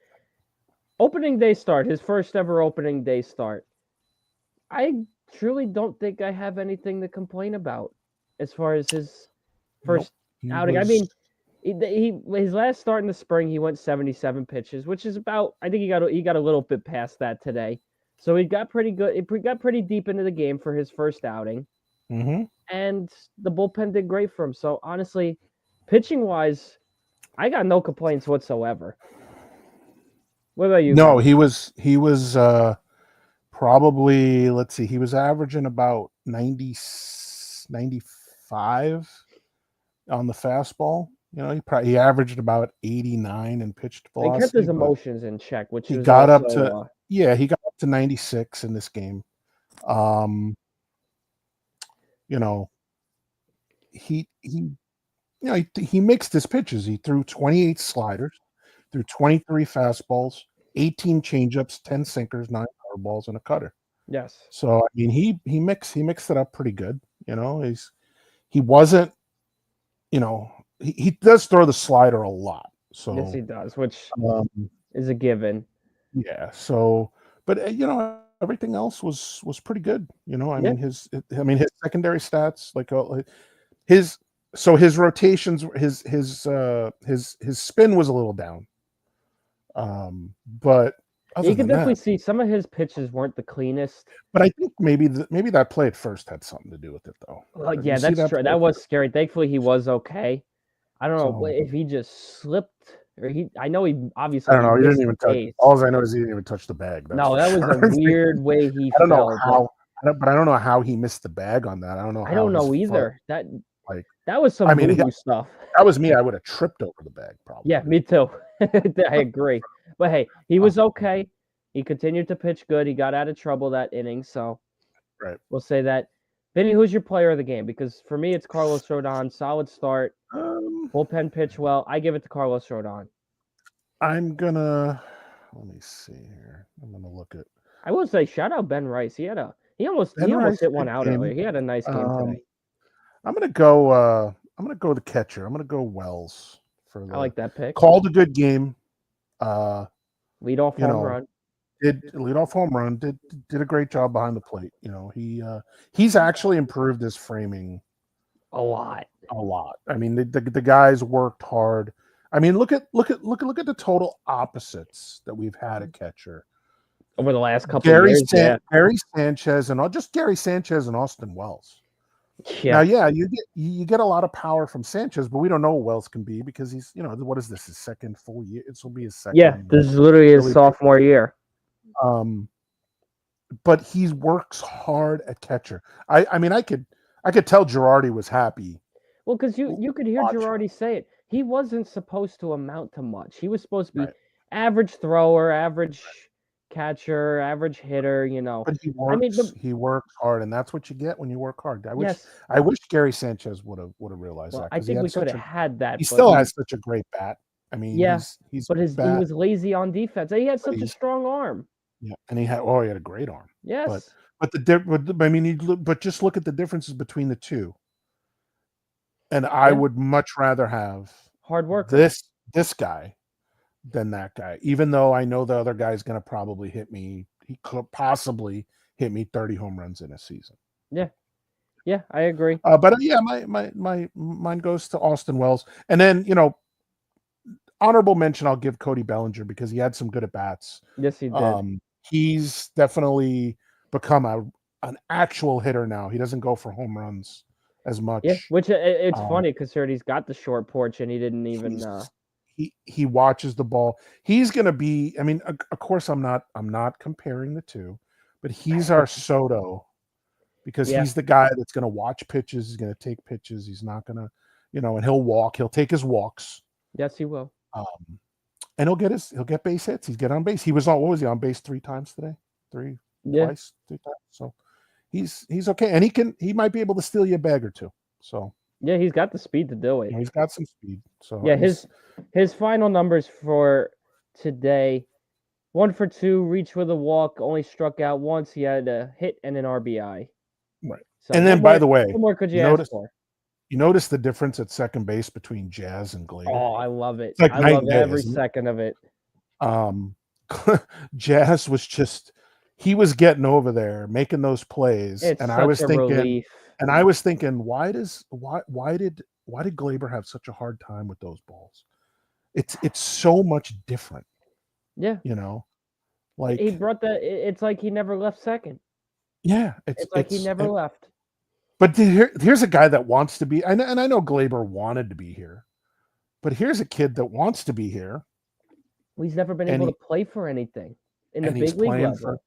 [SPEAKER 1] Opening day start, his first ever opening day start. I truly don't think I have anything to complain about as far as his
[SPEAKER 2] Nope.
[SPEAKER 1] first outing. I mean, his last start in the spring, he went 77 pitches, which is about. I think he got a little bit past that today. So he got pretty good. He got pretty deep into the game for his first outing,
[SPEAKER 2] Mhm.
[SPEAKER 1] and the bullpen did great for him. So honestly, pitching wise, I got no complaints whatsoever. What about you
[SPEAKER 2] No,
[SPEAKER 1] guys?
[SPEAKER 2] he was probably, let's see, he was averaging about 95 on the fastball. He averaged about 89 in pitched
[SPEAKER 1] He kept
[SPEAKER 2] velocity,
[SPEAKER 1] his
[SPEAKER 2] but
[SPEAKER 1] emotions in check, which
[SPEAKER 2] he
[SPEAKER 1] was
[SPEAKER 2] got up to
[SPEAKER 1] also
[SPEAKER 2] he got up to 96 in this game. Um, you know, he mixed his pitches. He threw 28 sliders, threw 23 fastballs, 18 changeups, 10 sinkers, 9 power balls, and a cutter.
[SPEAKER 1] yes,
[SPEAKER 2] So I mean, he mixed it up pretty good. He wasn't. He does throw the slider a lot.
[SPEAKER 1] yes he
[SPEAKER 2] So
[SPEAKER 1] does, which
[SPEAKER 2] um,
[SPEAKER 1] is a given.
[SPEAKER 2] yeah. So, but everything else was pretty good. I
[SPEAKER 1] Yeah,
[SPEAKER 2] mean his secondary stats his his rotations his spin was a little down. But other
[SPEAKER 1] you could
[SPEAKER 2] than
[SPEAKER 1] definitely
[SPEAKER 2] that,
[SPEAKER 1] see some of his pitches weren't the cleanest.
[SPEAKER 2] but I think maybe that play at first had something to do with it though. Did you
[SPEAKER 1] Yeah,
[SPEAKER 2] see
[SPEAKER 1] that's
[SPEAKER 2] that
[SPEAKER 1] true.
[SPEAKER 2] play
[SPEAKER 1] That
[SPEAKER 2] at
[SPEAKER 1] was
[SPEAKER 2] first?
[SPEAKER 1] scary. Thankfully, he was okay. I don't know
[SPEAKER 2] So
[SPEAKER 1] if he just slipped or he. I know he
[SPEAKER 2] I
[SPEAKER 1] obviously
[SPEAKER 2] don't
[SPEAKER 1] he
[SPEAKER 2] know. He didn't
[SPEAKER 1] missed the
[SPEAKER 2] even touch.
[SPEAKER 1] base.
[SPEAKER 2] All I know is he didn't even touch the bag. That's
[SPEAKER 1] No,
[SPEAKER 2] for
[SPEAKER 1] that was a
[SPEAKER 2] sure.
[SPEAKER 1] weird way he
[SPEAKER 2] I don't know
[SPEAKER 1] fell, but
[SPEAKER 2] how. But I don't know how he missed the bag on that. I don't know
[SPEAKER 1] I
[SPEAKER 2] how
[SPEAKER 1] don't
[SPEAKER 2] his
[SPEAKER 1] know
[SPEAKER 2] foot.
[SPEAKER 1] either.
[SPEAKER 2] Like,
[SPEAKER 1] That was
[SPEAKER 2] I
[SPEAKER 1] some
[SPEAKER 2] mean,
[SPEAKER 1] voodoo stuff.
[SPEAKER 2] that was me. I would have tripped over the bag
[SPEAKER 1] Yeah,
[SPEAKER 2] probably.
[SPEAKER 1] me too. I agree. But hey, he
[SPEAKER 2] Uh,
[SPEAKER 1] was okay. He continued to pitch good. He got out of trouble that inning, so
[SPEAKER 2] right.
[SPEAKER 1] we'll say that. Vinny, who's your player of the game? Because for me, it's Carlos Rodon. Solid start.
[SPEAKER 2] Um,
[SPEAKER 1] Bullpen pitch well. I give it to Carlos Rodon.
[SPEAKER 2] I'm gonna. Let me see here. I'm gonna look at
[SPEAKER 1] I will say, shout out Ben Rice. He
[SPEAKER 2] Ben
[SPEAKER 1] almost
[SPEAKER 2] Rice.
[SPEAKER 1] hit one
[SPEAKER 2] Good
[SPEAKER 1] out earlier.
[SPEAKER 2] game.
[SPEAKER 1] He had a nice game
[SPEAKER 2] Um,
[SPEAKER 1] today.
[SPEAKER 2] I'm gonna go. I'm gonna go the catcher. I'm gonna go Wells for
[SPEAKER 1] I
[SPEAKER 2] the
[SPEAKER 1] like that pick.
[SPEAKER 2] called a good game. Uh,
[SPEAKER 1] Lead off
[SPEAKER 2] you
[SPEAKER 1] home
[SPEAKER 2] know,
[SPEAKER 1] run.
[SPEAKER 2] did lead off home run. Did a great job behind the plate. He's actually improved his framing
[SPEAKER 1] A lot
[SPEAKER 2] a lot. I mean, the guys worked hard. I mean, look at the total opposites that we've had at catcher.
[SPEAKER 1] over the last couple of years. Yeah,
[SPEAKER 2] Gary Sanchez and just Gary Sanchez and Austin Wells. Now,
[SPEAKER 1] yeah,
[SPEAKER 2] yeah, you get a lot of power from Sanchez, but we don't know what Wells can be because he's what is this, his second full year? This will be his
[SPEAKER 1] yeah.
[SPEAKER 2] second
[SPEAKER 1] This is literally his
[SPEAKER 2] really big.
[SPEAKER 1] sophomore year.
[SPEAKER 2] But he works hard at catcher. I mean, I could tell Girardi was happy.
[SPEAKER 1] Well, because you could hear
[SPEAKER 2] Watch him.
[SPEAKER 1] Girardi say it. He wasn't supposed to amount to much. He was supposed to be
[SPEAKER 2] Right.
[SPEAKER 1] average thrower, average catcher, average hitter.
[SPEAKER 2] But
[SPEAKER 1] I mean,
[SPEAKER 2] he works hard, and that's what you get when you work hard.
[SPEAKER 1] yes.
[SPEAKER 2] I wish Gary Sanchez would have realized
[SPEAKER 1] Well,
[SPEAKER 2] that
[SPEAKER 1] I
[SPEAKER 2] because he
[SPEAKER 1] think we
[SPEAKER 2] had
[SPEAKER 1] could
[SPEAKER 2] such
[SPEAKER 1] have
[SPEAKER 2] a
[SPEAKER 1] had that,
[SPEAKER 2] he
[SPEAKER 1] but
[SPEAKER 2] still has such a great bat. I mean,
[SPEAKER 1] yeah,
[SPEAKER 2] he's
[SPEAKER 1] but he
[SPEAKER 2] bat,
[SPEAKER 1] was lazy on defense. He had
[SPEAKER 2] but
[SPEAKER 1] such a strong arm.
[SPEAKER 2] yeah, and he had a great arm. But
[SPEAKER 1] Yes.
[SPEAKER 2] I mean, but just look at the differences between the two. And I
[SPEAKER 1] Yeah.
[SPEAKER 2] would much rather have
[SPEAKER 1] Hard worker.
[SPEAKER 2] this guy than that guy, even though I know the other guy's going to probably hit me. He could possibly hit me 30 home runs in a season.
[SPEAKER 1] Yeah. Yeah, I agree.
[SPEAKER 2] But yeah, my mine goes to Austin Wells, and then honorable mention I'll give Cody Bellinger because he had some good at bats.
[SPEAKER 1] Yes, he did.
[SPEAKER 2] He's definitely become an actual hitter now. He doesn't go for home runs as
[SPEAKER 1] Yeah,
[SPEAKER 2] much.
[SPEAKER 1] which it's
[SPEAKER 2] Um,
[SPEAKER 1] funny because he's got the short porch and he didn't even.
[SPEAKER 2] he watches the ball. He's going to be. I mean, of course, I'm not comparing the two, but he's our Soto because
[SPEAKER 1] Yeah.
[SPEAKER 2] he's the guy that's going to watch pitches. He's going to take pitches. He's not going to, and he'll walk. He'll take his walks.
[SPEAKER 1] Yes, he will.
[SPEAKER 2] And he'll get base hits. He's get on base. He was on. What was he on base 3 times today?
[SPEAKER 1] Yeah.
[SPEAKER 2] Twice, 3 times. So he's okay, and he might be able to steal you a bag or two. So
[SPEAKER 1] Yeah, he's got the speed to do it.
[SPEAKER 2] he's got some speed. So
[SPEAKER 1] yeah, his final numbers for today: 1 for 2, reached with a walk, only struck out once. He had a hit and an RBI.
[SPEAKER 2] right.
[SPEAKER 1] So
[SPEAKER 2] And then, by the way,
[SPEAKER 1] what more could you ask for?
[SPEAKER 2] You notice the difference at second base between Jazz and Glaber?
[SPEAKER 1] Oh, I love it.
[SPEAKER 2] It's like
[SPEAKER 1] I
[SPEAKER 2] night
[SPEAKER 1] love
[SPEAKER 2] and day,
[SPEAKER 1] every
[SPEAKER 2] isn't it?
[SPEAKER 1] second of it.
[SPEAKER 2] Jazz was just he was getting over there, making those plays,
[SPEAKER 1] It's
[SPEAKER 2] and
[SPEAKER 1] such
[SPEAKER 2] I was
[SPEAKER 1] a
[SPEAKER 2] thinking,
[SPEAKER 1] relief.
[SPEAKER 2] why did Glaber have such a hard time with those balls? It's so much different,
[SPEAKER 1] Yeah.
[SPEAKER 2] like
[SPEAKER 1] He brought it's like he never left second.
[SPEAKER 2] yeah,
[SPEAKER 1] It's like he never left.
[SPEAKER 2] But here's a guy that wants to be, and I know Glaber wanted to be here, but here's a kid that wants to be here.
[SPEAKER 1] He's never been able to play for anything in the big league level.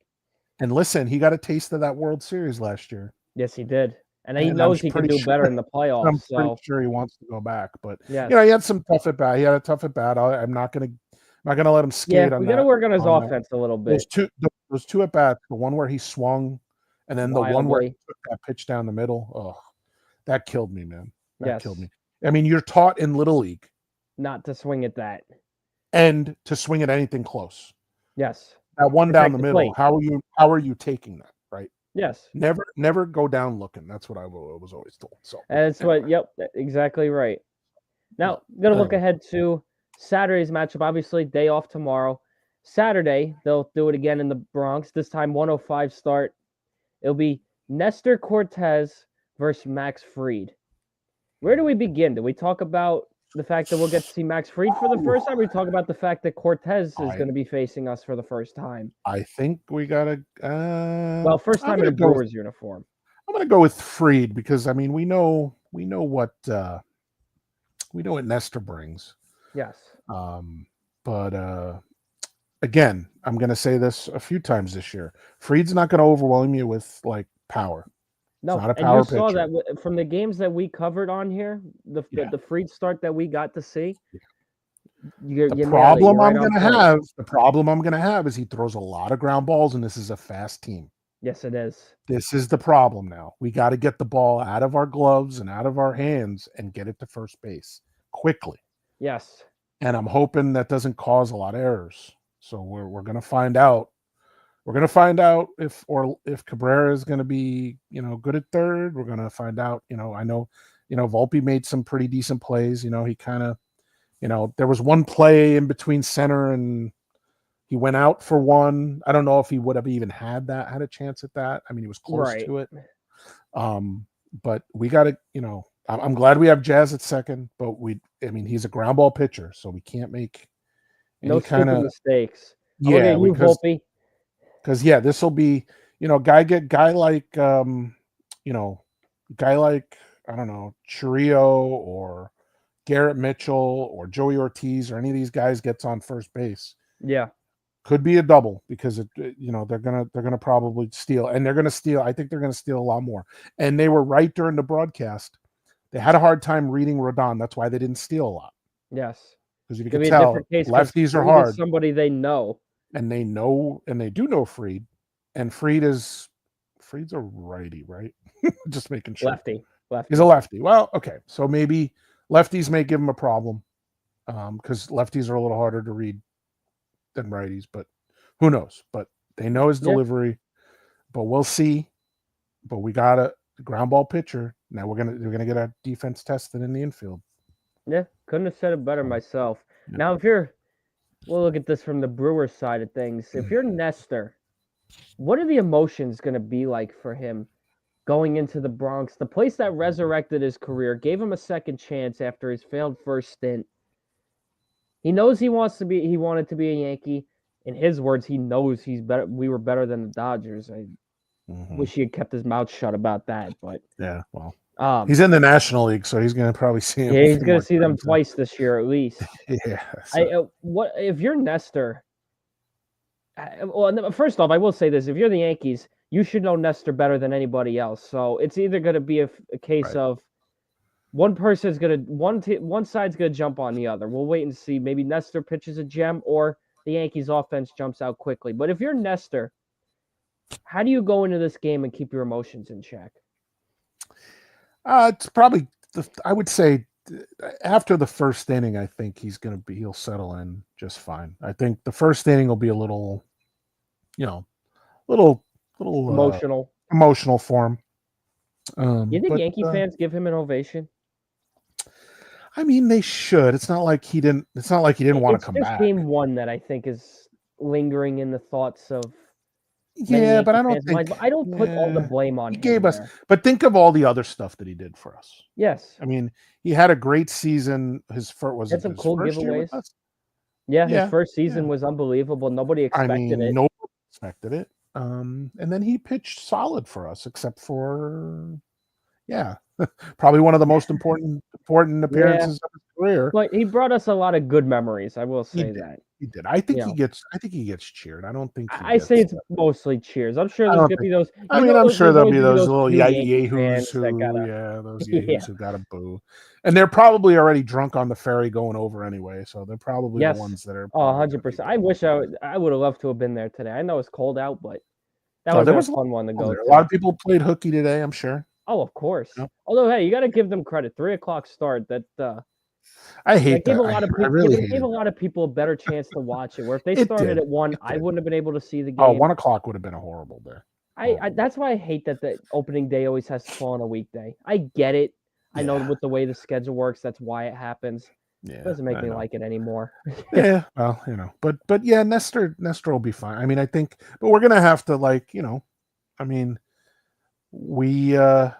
[SPEAKER 2] And listen, he got a taste of that World Series last year.
[SPEAKER 1] Yes, he did. And he knows he can do better in the playoffs.
[SPEAKER 2] I'm pretty sure he wants to go back, but
[SPEAKER 1] yeah,
[SPEAKER 2] he had some tough at bat. He had a tough at bat. I'm not gonna let him skate on that.
[SPEAKER 1] We got to work on his offense a little bit.
[SPEAKER 2] Those two at bats, the one where he swung, and then the one where he took that pitch down the middle. Oh, that killed me, man. That killed me. I mean, you're taught in Little League
[SPEAKER 1] not to swing at that
[SPEAKER 2] and to swing at anything close.
[SPEAKER 1] Yes.
[SPEAKER 2] That one down the middle. How are you taking that? Right.
[SPEAKER 1] Yes.
[SPEAKER 2] Never go down looking. That's what I was always told. So
[SPEAKER 1] that's what. Yep. Exactly right. Now, gonna look ahead to Saturday's matchup. Obviously, day off tomorrow. Saturday, they'll do it again in the Bronx. This time, 105 start. It'll be Nestor Cortez versus Max Fried. Where do we begin? Do we talk about the fact that we'll get to see Max Fried for the first time? Or we talk about the fact that Cortez is going to be facing us for the first time?
[SPEAKER 2] I think we gotta.
[SPEAKER 1] First time in a Brewers uniform.
[SPEAKER 2] I'm gonna go with Fried because I mean we know what Nestor brings.
[SPEAKER 1] Yes.
[SPEAKER 2] But again, I'm gonna say this a few times this year. Fried's not gonna overwhelm you with like power.
[SPEAKER 1] No,
[SPEAKER 2] not a power pitcher.
[SPEAKER 1] Saw that from the games that we covered on here, the Fried start that we got to see.
[SPEAKER 2] The problem I'm gonna have is he throws a lot of ground balls, and this is a fast team.
[SPEAKER 1] Yes, it is.
[SPEAKER 2] This is the problem now. We got to get the ball out of our gloves and out of our hands and get it to first base quickly.
[SPEAKER 1] Yes.
[SPEAKER 2] And I'm hoping that doesn't cause a lot of errors. So we're gonna find out. We're going to find out if Cabrera is going to be, good at third. We're going to find out, I know, Volpe made some pretty decent plays. He kind of, there was one play in between center and he went out for one. I don't know if he would have even had a chance at that. I mean, he was close to it. But we got to, I'm glad we have Jazz at second, but he's a ground ball pitcher, so we can't make
[SPEAKER 1] no kind of mistakes.
[SPEAKER 2] Yeah.
[SPEAKER 1] Volpe.
[SPEAKER 2] Because this will be, guy like I don't know, Chiriot or Garrett Mitchell or Joey Ortiz or any of these guys gets on first base.
[SPEAKER 1] Yeah,
[SPEAKER 2] could be a double because they're gonna probably steal, and they're gonna steal. I think they're gonna steal a lot more. And they were right during the broadcast. They had a hard time reading Rodon. That's why they didn't steal a lot.
[SPEAKER 1] Yes,
[SPEAKER 2] because you can tell lefties are hard.
[SPEAKER 1] Somebody they know.
[SPEAKER 2] And they do know Fried, and Fried's a righty, right? Just making sure.
[SPEAKER 1] Lefty.
[SPEAKER 2] He's a lefty. Well, okay, so maybe lefties may give him a problem, because lefties are a little harder to read than righties. But who knows? But they know his delivery. But we'll see. But we got a ground ball pitcher. Now we're gonna get our defense tested in the infield.
[SPEAKER 1] Yeah, couldn't have said it better myself. Yeah. Now, we'll look at this from the Brewers side of things. If you're Nestor, what are the emotions going to be like for him going into the Bronx, the place that resurrected his career, gave him a second chance after his failed first stint? He knows he wanted to be a Yankee. In his words, he knows he's better. We were better than the Dodgers. I wish he had kept his mouth shut about that, but
[SPEAKER 2] yeah, well, He's in the National League, so he's going to probably see him.
[SPEAKER 1] Yeah,
[SPEAKER 2] a
[SPEAKER 1] he's
[SPEAKER 2] few
[SPEAKER 1] going
[SPEAKER 2] more
[SPEAKER 1] to see them
[SPEAKER 2] times.
[SPEAKER 1] twice this year at least.
[SPEAKER 2] Yeah. So.
[SPEAKER 1] What if you're Nestor? Well, first off, I will say this: if you're the Yankees, you should know Nestor better than anybody else. So it's either going to be a case
[SPEAKER 2] Right.
[SPEAKER 1] of one person's going to one side's going to jump on the other. We'll wait and see. Maybe Nestor pitches a gem, or the Yankees' offense jumps out quickly. But if you're Nestor, how do you go into this game and keep your emotions in check?
[SPEAKER 2] It's probably I would say after the first inning, I think he'll settle in just fine. I think the first inning will be a little, little emotional for him.
[SPEAKER 1] You think Yankee fans give him an ovation?
[SPEAKER 2] I mean, they should. It's not like he didn't. It's not like he didn't want to come back.
[SPEAKER 1] It's just game one that I think is lingering in the thoughts of.
[SPEAKER 2] Yeah, but I don't think.
[SPEAKER 1] But I don't put all the blame on him.
[SPEAKER 2] He gave us, but think of all the other stuff that he did for us.
[SPEAKER 1] Yes,
[SPEAKER 2] I mean, he had a great season. His first was
[SPEAKER 1] had some cool giveaways.
[SPEAKER 2] Yeah,
[SPEAKER 1] his first season was unbelievable. Nobody expected it.
[SPEAKER 2] Nobody expected it. And then he pitched solid for us, except for, probably one of the most important appearances of his career.
[SPEAKER 1] But he brought us a lot of good memories. I will say that.
[SPEAKER 2] He did. I think he gets cheered. I don't think
[SPEAKER 1] I say it's mostly cheers. I'm sure there's gonna be those.
[SPEAKER 2] I'm sure there'll be those little yahoos who got a boo, and they're probably already drunk on the ferry going over anyway. So they're probably the ones that are.
[SPEAKER 1] 100%. I wish I would have loved to have been there today. I know it's cold out, but that was a fun one to go.
[SPEAKER 2] A lot of people played hooky today, I'm sure.
[SPEAKER 1] Oh, of course. Yep. Although, hey, you got to give them credit. 3:00 start. That
[SPEAKER 2] I hate that.
[SPEAKER 1] Gave a lot of people, gave a lot of people a better chance to watch it. Where if they started at 1, I wouldn't have been able to see the game.
[SPEAKER 2] 1:00 would have been a horrible day.
[SPEAKER 1] That's why I hate that the opening day always has to fall on a weekday. I get it. I know with the way the schedule works, that's why it happens. Yeah, it doesn't make me like it anymore.
[SPEAKER 2] Yeah, well, but yeah, Nestor will be fine. I mean, I think, but we're gonna have to we're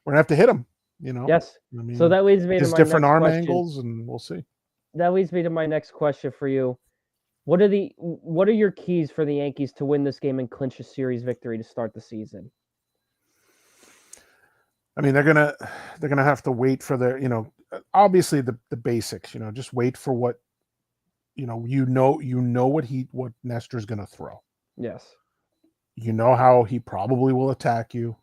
[SPEAKER 2] gonna have to hit him.
[SPEAKER 1] Yes. So that leads me to my
[SPEAKER 2] different
[SPEAKER 1] next
[SPEAKER 2] arm
[SPEAKER 1] question.
[SPEAKER 2] angles, and we'll see.
[SPEAKER 1] That leads me to my next question for you. What are your keys for the Yankees to win this game and clinch a series victory to start the season?
[SPEAKER 2] I mean, they're gonna have to wait for their, obviously the basics. Just wait for what, what Nestor's gonna throw.
[SPEAKER 1] Yes.
[SPEAKER 2] You know how he probably will attack you.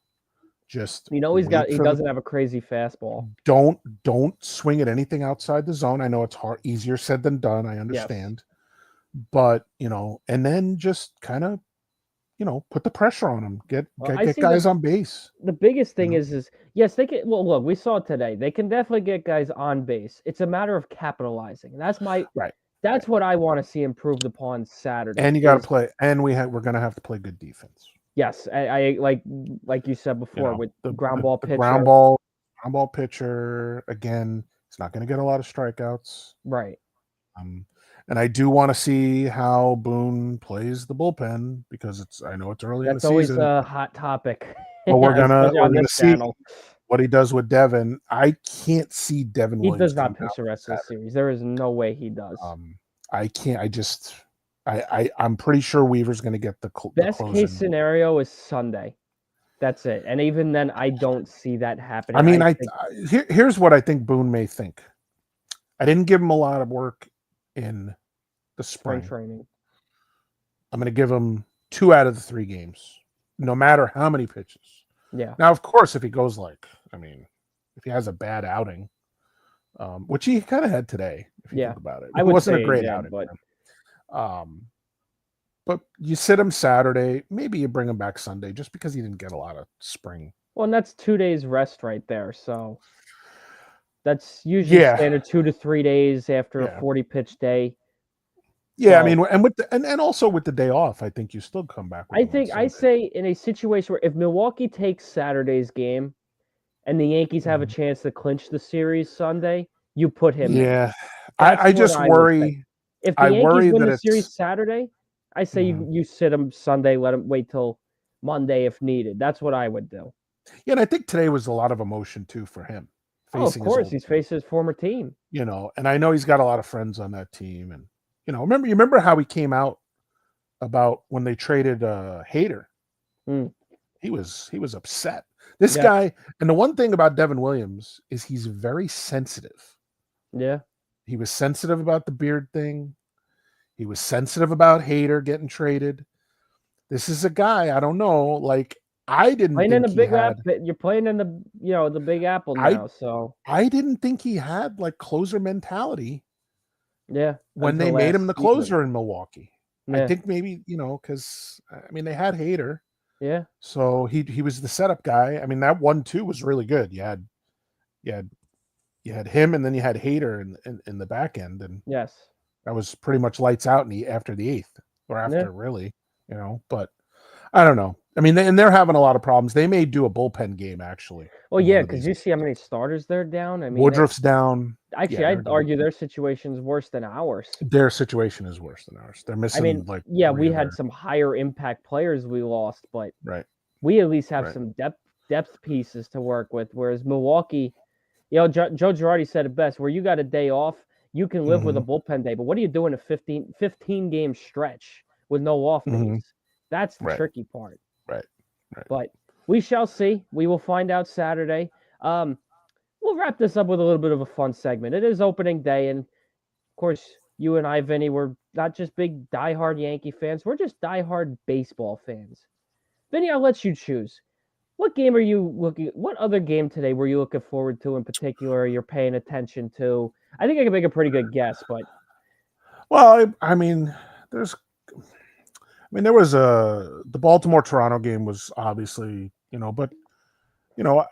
[SPEAKER 2] Just
[SPEAKER 1] he doesn't have a crazy fastball.
[SPEAKER 2] Don't swing at anything outside the zone. I know it's easier said than done. I understand. Yes. But, and then just kind of, put the pressure on them. Get guys on base.
[SPEAKER 1] The biggest thing is yes, they can. Well, look, we saw it today. They can definitely get guys on base. It's a matter of capitalizing. That's That's what I want to see improved upon Saturday.
[SPEAKER 2] And you got to play. And we're going to have to play good defense.
[SPEAKER 1] Yes, I like you said before with the ground ball pitcher.
[SPEAKER 2] Ground ball pitcher, again, it's not going to get a lot of strikeouts.
[SPEAKER 1] Right.
[SPEAKER 2] And I do want to see how Boone plays the bullpen because I know it's early in the season.
[SPEAKER 1] That's always a hot topic.
[SPEAKER 2] But we're gonna see what he does with Devin. I can't see Devin Williams.
[SPEAKER 1] He does not pitch the rest of the series. There is no way he does.
[SPEAKER 2] I can't. I'm pretty sure Weaver's going to get the
[SPEAKER 1] best case scenario is Sunday. That's it. And even then, I don't see that happening.
[SPEAKER 2] I mean, here's what I think Boone may think. I didn't give him a lot of work in the spring
[SPEAKER 1] training.
[SPEAKER 2] I'm going to give him 2 out of the 3 games, no matter how many pitches.
[SPEAKER 1] Yeah.
[SPEAKER 2] Now, of course, if he goes if he has a bad outing, which he kind of had today, if you think about it, it wasn't a great outing. But you sit him Saturday, maybe you bring him back Sunday, just because he didn't get a lot of spring.
[SPEAKER 1] Well, and that's 2 days rest right there. So that's usually standard 2 to 3 days after a 40 pitch day.
[SPEAKER 2] Yeah, so, I mean, and with and also with the day off, I think you still come back.
[SPEAKER 1] I say in a situation where if Milwaukee takes Saturday's game, and the Yankees have a chance to clinch the series Sunday, you put him.
[SPEAKER 2] Yeah, I just worry.
[SPEAKER 1] If the Yankees win the series Saturday, I say you sit him Sunday, let him wait till Monday if needed. That's what I would do.
[SPEAKER 2] Yeah, and I think today was a lot of emotion too for him.
[SPEAKER 1] Of course, he's facing his former team.
[SPEAKER 2] And I know he's got a lot of friends on that team, and remember how he came out about when they traded Hader. He was upset. This
[SPEAKER 1] Yeah.
[SPEAKER 2] guy, and the one thing about Devin Williams is he's very sensitive.
[SPEAKER 1] Yeah.
[SPEAKER 2] He was sensitive about the beard thing. He was sensitive about Hader getting traded. This is a guy, I don't know, like I didn't
[SPEAKER 1] Playing in
[SPEAKER 2] think
[SPEAKER 1] the
[SPEAKER 2] he
[SPEAKER 1] big
[SPEAKER 2] had
[SPEAKER 1] apple. You're playing in the Big Apple
[SPEAKER 2] I
[SPEAKER 1] now. So
[SPEAKER 2] I didn't think he had like closer mentality
[SPEAKER 1] yeah,
[SPEAKER 2] when they
[SPEAKER 1] until
[SPEAKER 2] made
[SPEAKER 1] last
[SPEAKER 2] him the
[SPEAKER 1] season.
[SPEAKER 2] closer in Milwaukee. I
[SPEAKER 1] Yeah.
[SPEAKER 2] think maybe, because I mean they had Hader,
[SPEAKER 1] Yeah.
[SPEAKER 2] so he was the setup guy. I mean that 1-2 was really good. You had you had him, and then you had Hader in the back end, and
[SPEAKER 1] Yes.
[SPEAKER 2] that was pretty much lights out after the eighth, or
[SPEAKER 1] Yeah.
[SPEAKER 2] after really, But I don't know. I mean, they're having a lot of problems. They may do a bullpen game actually
[SPEAKER 1] Well,
[SPEAKER 2] in
[SPEAKER 1] yeah,
[SPEAKER 2] one of
[SPEAKER 1] because
[SPEAKER 2] these
[SPEAKER 1] you see how many
[SPEAKER 2] games.
[SPEAKER 1] starters they're down. I mean,
[SPEAKER 2] Woodruff's down.
[SPEAKER 1] actually,
[SPEAKER 2] Yeah, they're
[SPEAKER 1] I'd
[SPEAKER 2] down.
[SPEAKER 1] argue their situation's worse than ours.
[SPEAKER 2] Their situation is worse than ours. They're
[SPEAKER 1] I
[SPEAKER 2] missing
[SPEAKER 1] mean,
[SPEAKER 2] like
[SPEAKER 1] yeah,
[SPEAKER 2] three
[SPEAKER 1] we
[SPEAKER 2] of
[SPEAKER 1] had
[SPEAKER 2] their
[SPEAKER 1] some higher impact players we lost, but
[SPEAKER 2] right,
[SPEAKER 1] we at least have
[SPEAKER 2] right.
[SPEAKER 1] some depth pieces to work with. Whereas Milwaukee, Joe Girardi said it best: where you got a day off, you can live with a
[SPEAKER 2] Mm-hmm.
[SPEAKER 1] bullpen day. But what do you do in a 15 game stretch with no off
[SPEAKER 2] Mm-hmm.
[SPEAKER 1] days? That's the
[SPEAKER 2] Right,
[SPEAKER 1] tricky part.
[SPEAKER 2] right, right.
[SPEAKER 1] But we shall see. We will find out Saturday. We'll wrap this up with a little bit of a fun segment. It is opening day, and of course, you and I, Vinny, we're not just big diehard Yankee fans. We're just diehard baseball fans. Vinny, I'll let you choose. What game are you looking? What other game today were you looking forward to in particular? You're paying attention to. I think I can make a pretty good guess, but
[SPEAKER 2] Well, I mean, there was the Baltimore Toronto game was obviously, but you know, I,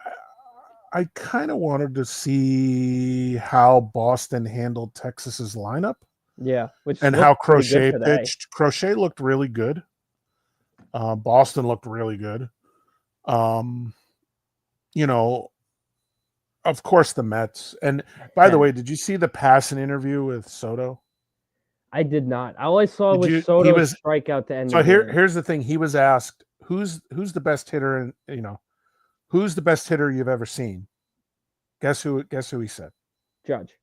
[SPEAKER 2] I kind of wanted to see how Boston handled Texas's lineup
[SPEAKER 1] yeah, which
[SPEAKER 2] and how
[SPEAKER 1] looked pretty good
[SPEAKER 2] Crochet
[SPEAKER 1] today.
[SPEAKER 2] pitched. Crochet looked really good. Boston looked really good. Um, you know, of course the Mets. And by the way, did you see the passing interview with Soto?
[SPEAKER 1] I did not. All I saw
[SPEAKER 2] Did
[SPEAKER 1] was
[SPEAKER 2] you? He
[SPEAKER 1] Soto's
[SPEAKER 2] was
[SPEAKER 1] strikeout to end the
[SPEAKER 2] so
[SPEAKER 1] game.
[SPEAKER 2] here's the thing. He was asked who's the best hitter, and who's the best hitter you've ever seen. Guess who he said?
[SPEAKER 1] Judge.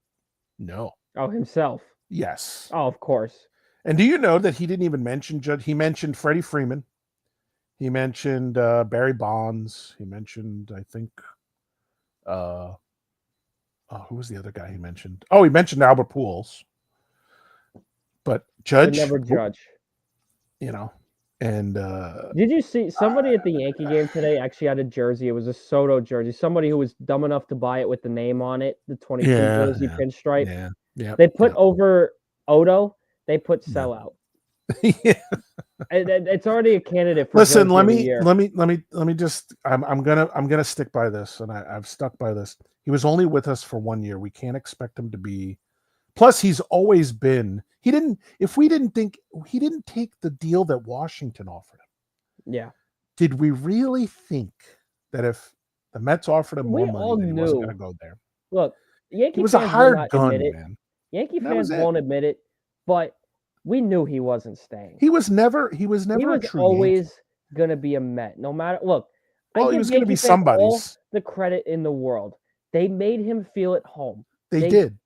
[SPEAKER 2] No.
[SPEAKER 1] Oh, himself.
[SPEAKER 2] Yes.
[SPEAKER 1] Oh, of course.
[SPEAKER 2] And do you know that he didn't even mention Judge? He mentioned Freddie Freeman. He mentioned Barry Bonds. He mentioned, I think, who was the other guy he mentioned? Oh, he mentioned Albert Pujols. But Judge,
[SPEAKER 1] But never Judge.
[SPEAKER 2] And
[SPEAKER 1] did you see somebody at the Yankee game today actually had a jersey? It was a Soto jersey. Somebody who was dumb enough to buy it with the name on it, the 22 jersey pinstripe.
[SPEAKER 2] Yeah.
[SPEAKER 1] They put over Odo, they put sellout.
[SPEAKER 2] Yeah.
[SPEAKER 1] It's already a candidate for
[SPEAKER 2] Listen,
[SPEAKER 1] jersey
[SPEAKER 2] let
[SPEAKER 1] of the
[SPEAKER 2] me
[SPEAKER 1] year.
[SPEAKER 2] let me just I'm gonna stick by this, and I've stuck by this. He was only with us for 1 year. We can't expect him to be. Plus, he's always been. He didn't take the deal that Washington offered him.
[SPEAKER 1] Yeah.
[SPEAKER 2] Did we really think that if the Mets offered him more money, that he wasn't going to go there?
[SPEAKER 1] Look, Yankee
[SPEAKER 2] he was a
[SPEAKER 1] fans will
[SPEAKER 2] hired
[SPEAKER 1] not
[SPEAKER 2] gun,
[SPEAKER 1] admit it.
[SPEAKER 2] man.
[SPEAKER 1] Yankee fans won't admit it, but we knew he wasn't staying.
[SPEAKER 2] He was never
[SPEAKER 1] He was
[SPEAKER 2] a true
[SPEAKER 1] always
[SPEAKER 2] Yankee.
[SPEAKER 1] Gonna be a Met. No matter
[SPEAKER 2] Well,
[SPEAKER 1] I give
[SPEAKER 2] he was going to be
[SPEAKER 1] Yankee fans all
[SPEAKER 2] somebody's.
[SPEAKER 1] the credit in the world. They made him feel at home.
[SPEAKER 2] They did.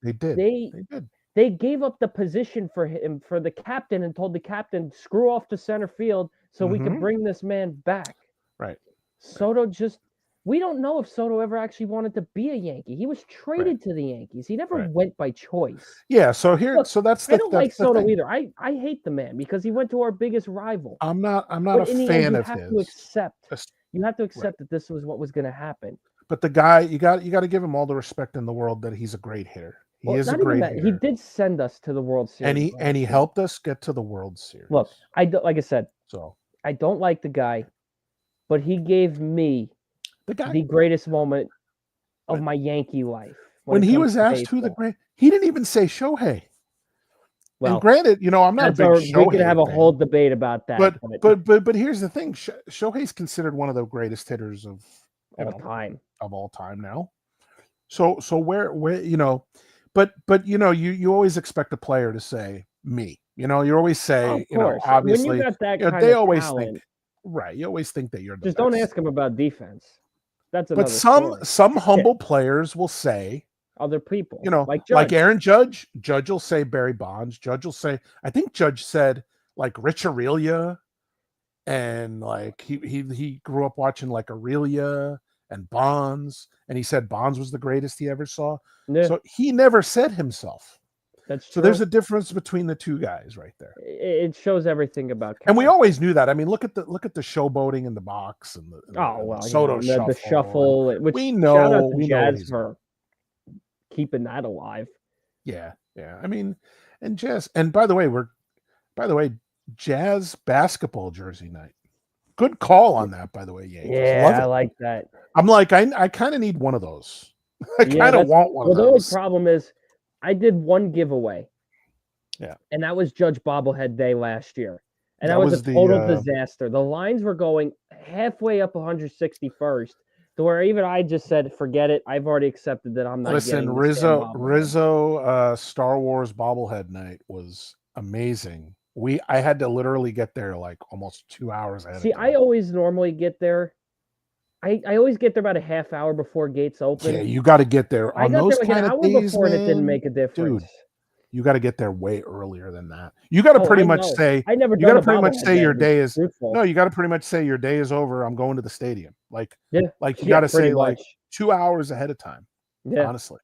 [SPEAKER 1] They gave up the position for him, for the captain, and told the captain, screw off to center field so we could bring this man back.
[SPEAKER 2] Right.
[SPEAKER 1] Soto we don't know if Soto ever actually wanted to be a Yankee. He was traded to the Yankees. He never went by choice.
[SPEAKER 2] Yeah, so that's
[SPEAKER 1] I don't like Soto
[SPEAKER 2] thing.
[SPEAKER 1] either. I hate the man because he went to our biggest rival.
[SPEAKER 2] I'm not
[SPEAKER 1] But
[SPEAKER 2] a
[SPEAKER 1] in the
[SPEAKER 2] fan
[SPEAKER 1] end,
[SPEAKER 2] of his.
[SPEAKER 1] You have to accept that this was what was going to happen.
[SPEAKER 2] But the guy, you got to give him all the respect in the world that he's a great hitter. He is a great hitter.
[SPEAKER 1] He did send us to the World Series.
[SPEAKER 2] And he helped us get to the World Series.
[SPEAKER 1] Look, like I said, I don't like the guy, but he gave me the greatest moment of my Yankee life.
[SPEAKER 2] When he was asked who the great, he didn't even say Shohei. Well, and granted, I'm not a big Shohei.
[SPEAKER 1] We could have a whole debate about that.
[SPEAKER 2] But here's the thing: Shohei's considered one of the greatest hitters of all time now. So where but you always expect a player to say me. You always say, obviously,
[SPEAKER 1] when you got that
[SPEAKER 2] they always
[SPEAKER 1] talent,
[SPEAKER 2] think, right? You always think that you're the
[SPEAKER 1] just
[SPEAKER 2] best.
[SPEAKER 1] don't ask him about defense. That's
[SPEAKER 2] another story. Some humble players will say
[SPEAKER 1] other people,
[SPEAKER 2] like Aaron Judge. Judge will say Barry Bonds. Judge will say, I think Judge said like Rich Aurelia, and like he grew up watching like Aurelia and Bonds, and he said Bonds was the greatest he ever saw.
[SPEAKER 1] Yeah,
[SPEAKER 2] So he never said himself.
[SPEAKER 1] that's
[SPEAKER 2] So
[SPEAKER 1] true.
[SPEAKER 2] there's a difference between the two guys right there.
[SPEAKER 1] It shows everything about
[SPEAKER 2] And we
[SPEAKER 1] character.
[SPEAKER 2] always knew that. I mean, look at the showboating in the box and the Soto
[SPEAKER 1] the
[SPEAKER 2] shuffle.
[SPEAKER 1] shuffle. Which
[SPEAKER 2] We
[SPEAKER 1] shout out
[SPEAKER 2] know
[SPEAKER 1] to
[SPEAKER 2] we know what
[SPEAKER 1] Jazz
[SPEAKER 2] he's
[SPEAKER 1] for keeping that alive.
[SPEAKER 2] Yeah. I mean, and Jazz. And by the way, Jazz basketball jersey night. Good call on that, by the way, Yankees.
[SPEAKER 1] Yeah,
[SPEAKER 2] Love
[SPEAKER 1] I
[SPEAKER 2] it.
[SPEAKER 1] like that.
[SPEAKER 2] I'm like, I kind of need one of those. I
[SPEAKER 1] Yeah,
[SPEAKER 2] kind of want one of
[SPEAKER 1] the only
[SPEAKER 2] those.
[SPEAKER 1] problem is I did one giveaway.
[SPEAKER 2] Yeah.
[SPEAKER 1] And that was Judge Bobblehead Day last year. And that
[SPEAKER 2] That
[SPEAKER 1] was
[SPEAKER 2] was
[SPEAKER 1] a
[SPEAKER 2] the,
[SPEAKER 1] total disaster. The lines were going halfway up 161st to where even I just said, forget it. I've already accepted that I'm not
[SPEAKER 2] Listen,
[SPEAKER 1] getting this damn bobblehead.
[SPEAKER 2] Rizzo Star Wars bobblehead night was amazing. I had to literally get there like almost 2 hours ahead
[SPEAKER 1] See,
[SPEAKER 2] of time.
[SPEAKER 1] I always normally get there. I always get there about a half hour before gates open.
[SPEAKER 2] Yeah, you got to get there.
[SPEAKER 1] I
[SPEAKER 2] On
[SPEAKER 1] got
[SPEAKER 2] those
[SPEAKER 1] there like an
[SPEAKER 2] kind of
[SPEAKER 1] hour
[SPEAKER 2] days,
[SPEAKER 1] before, and it didn't
[SPEAKER 2] man,
[SPEAKER 1] make a difference.
[SPEAKER 2] dude, you got to get there way earlier than that. You got to pretty
[SPEAKER 1] I
[SPEAKER 2] much
[SPEAKER 1] know.
[SPEAKER 2] say
[SPEAKER 1] I never
[SPEAKER 2] you
[SPEAKER 1] done
[SPEAKER 2] got to
[SPEAKER 1] a
[SPEAKER 2] pretty much
[SPEAKER 1] bobblehead
[SPEAKER 2] say
[SPEAKER 1] day.
[SPEAKER 2] your
[SPEAKER 1] It's
[SPEAKER 2] day is
[SPEAKER 1] truthful.
[SPEAKER 2] no. You got to pretty much say your day is over. I'm going to the stadium. Like
[SPEAKER 1] Yeah,
[SPEAKER 2] you got to
[SPEAKER 1] pretty
[SPEAKER 2] say like
[SPEAKER 1] much.
[SPEAKER 2] 2 hours ahead of time.
[SPEAKER 1] Yeah.
[SPEAKER 2] Honestly,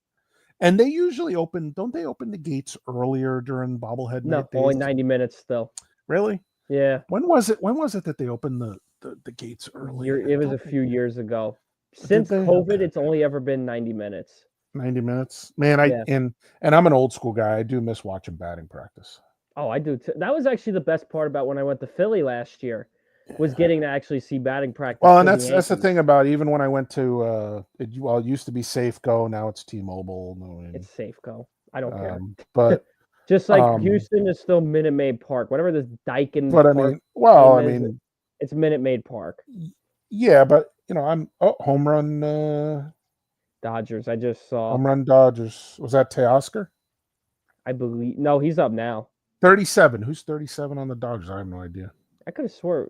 [SPEAKER 2] and they usually open. Don't they open the gates earlier during bobblehead
[SPEAKER 1] No,
[SPEAKER 2] night
[SPEAKER 1] only
[SPEAKER 2] days?
[SPEAKER 1] 90 minutes still.
[SPEAKER 2] Really?
[SPEAKER 1] Yeah.
[SPEAKER 2] When was it? When was it that they opened the gates early?
[SPEAKER 1] It was a few years ago.
[SPEAKER 2] Did
[SPEAKER 1] Since
[SPEAKER 2] they?
[SPEAKER 1] COVID,
[SPEAKER 2] Okay.
[SPEAKER 1] it's only ever been 90 minutes.
[SPEAKER 2] 90 minutes. Man,
[SPEAKER 1] Yeah.
[SPEAKER 2] and I'm an old school guy. I do miss watching batting practice.
[SPEAKER 1] Oh, I do too. That was actually the best part about when I went to Philly last year, was getting to actually see batting practice.
[SPEAKER 2] Well, and
[SPEAKER 1] for
[SPEAKER 2] that's the
[SPEAKER 1] Yankees.
[SPEAKER 2] thing about even when I went to it used to be Safeco, now it's T-Mobile.
[SPEAKER 1] It's Safeco. I don't care.
[SPEAKER 2] But
[SPEAKER 1] just like Houston is still Minute Maid Park. Whatever this Daikin
[SPEAKER 2] but I
[SPEAKER 1] Park
[SPEAKER 2] mean, well, I
[SPEAKER 1] name is,
[SPEAKER 2] mean,
[SPEAKER 1] it's Minute Maid Park.
[SPEAKER 2] Yeah, but I'm home run
[SPEAKER 1] Dodgers. I just saw.
[SPEAKER 2] home run Dodgers. Was that Teoscar?
[SPEAKER 1] I believe no, he's up now.
[SPEAKER 2] 37. Who's 37 on the Dodgers? I have no idea.
[SPEAKER 1] I could have swore.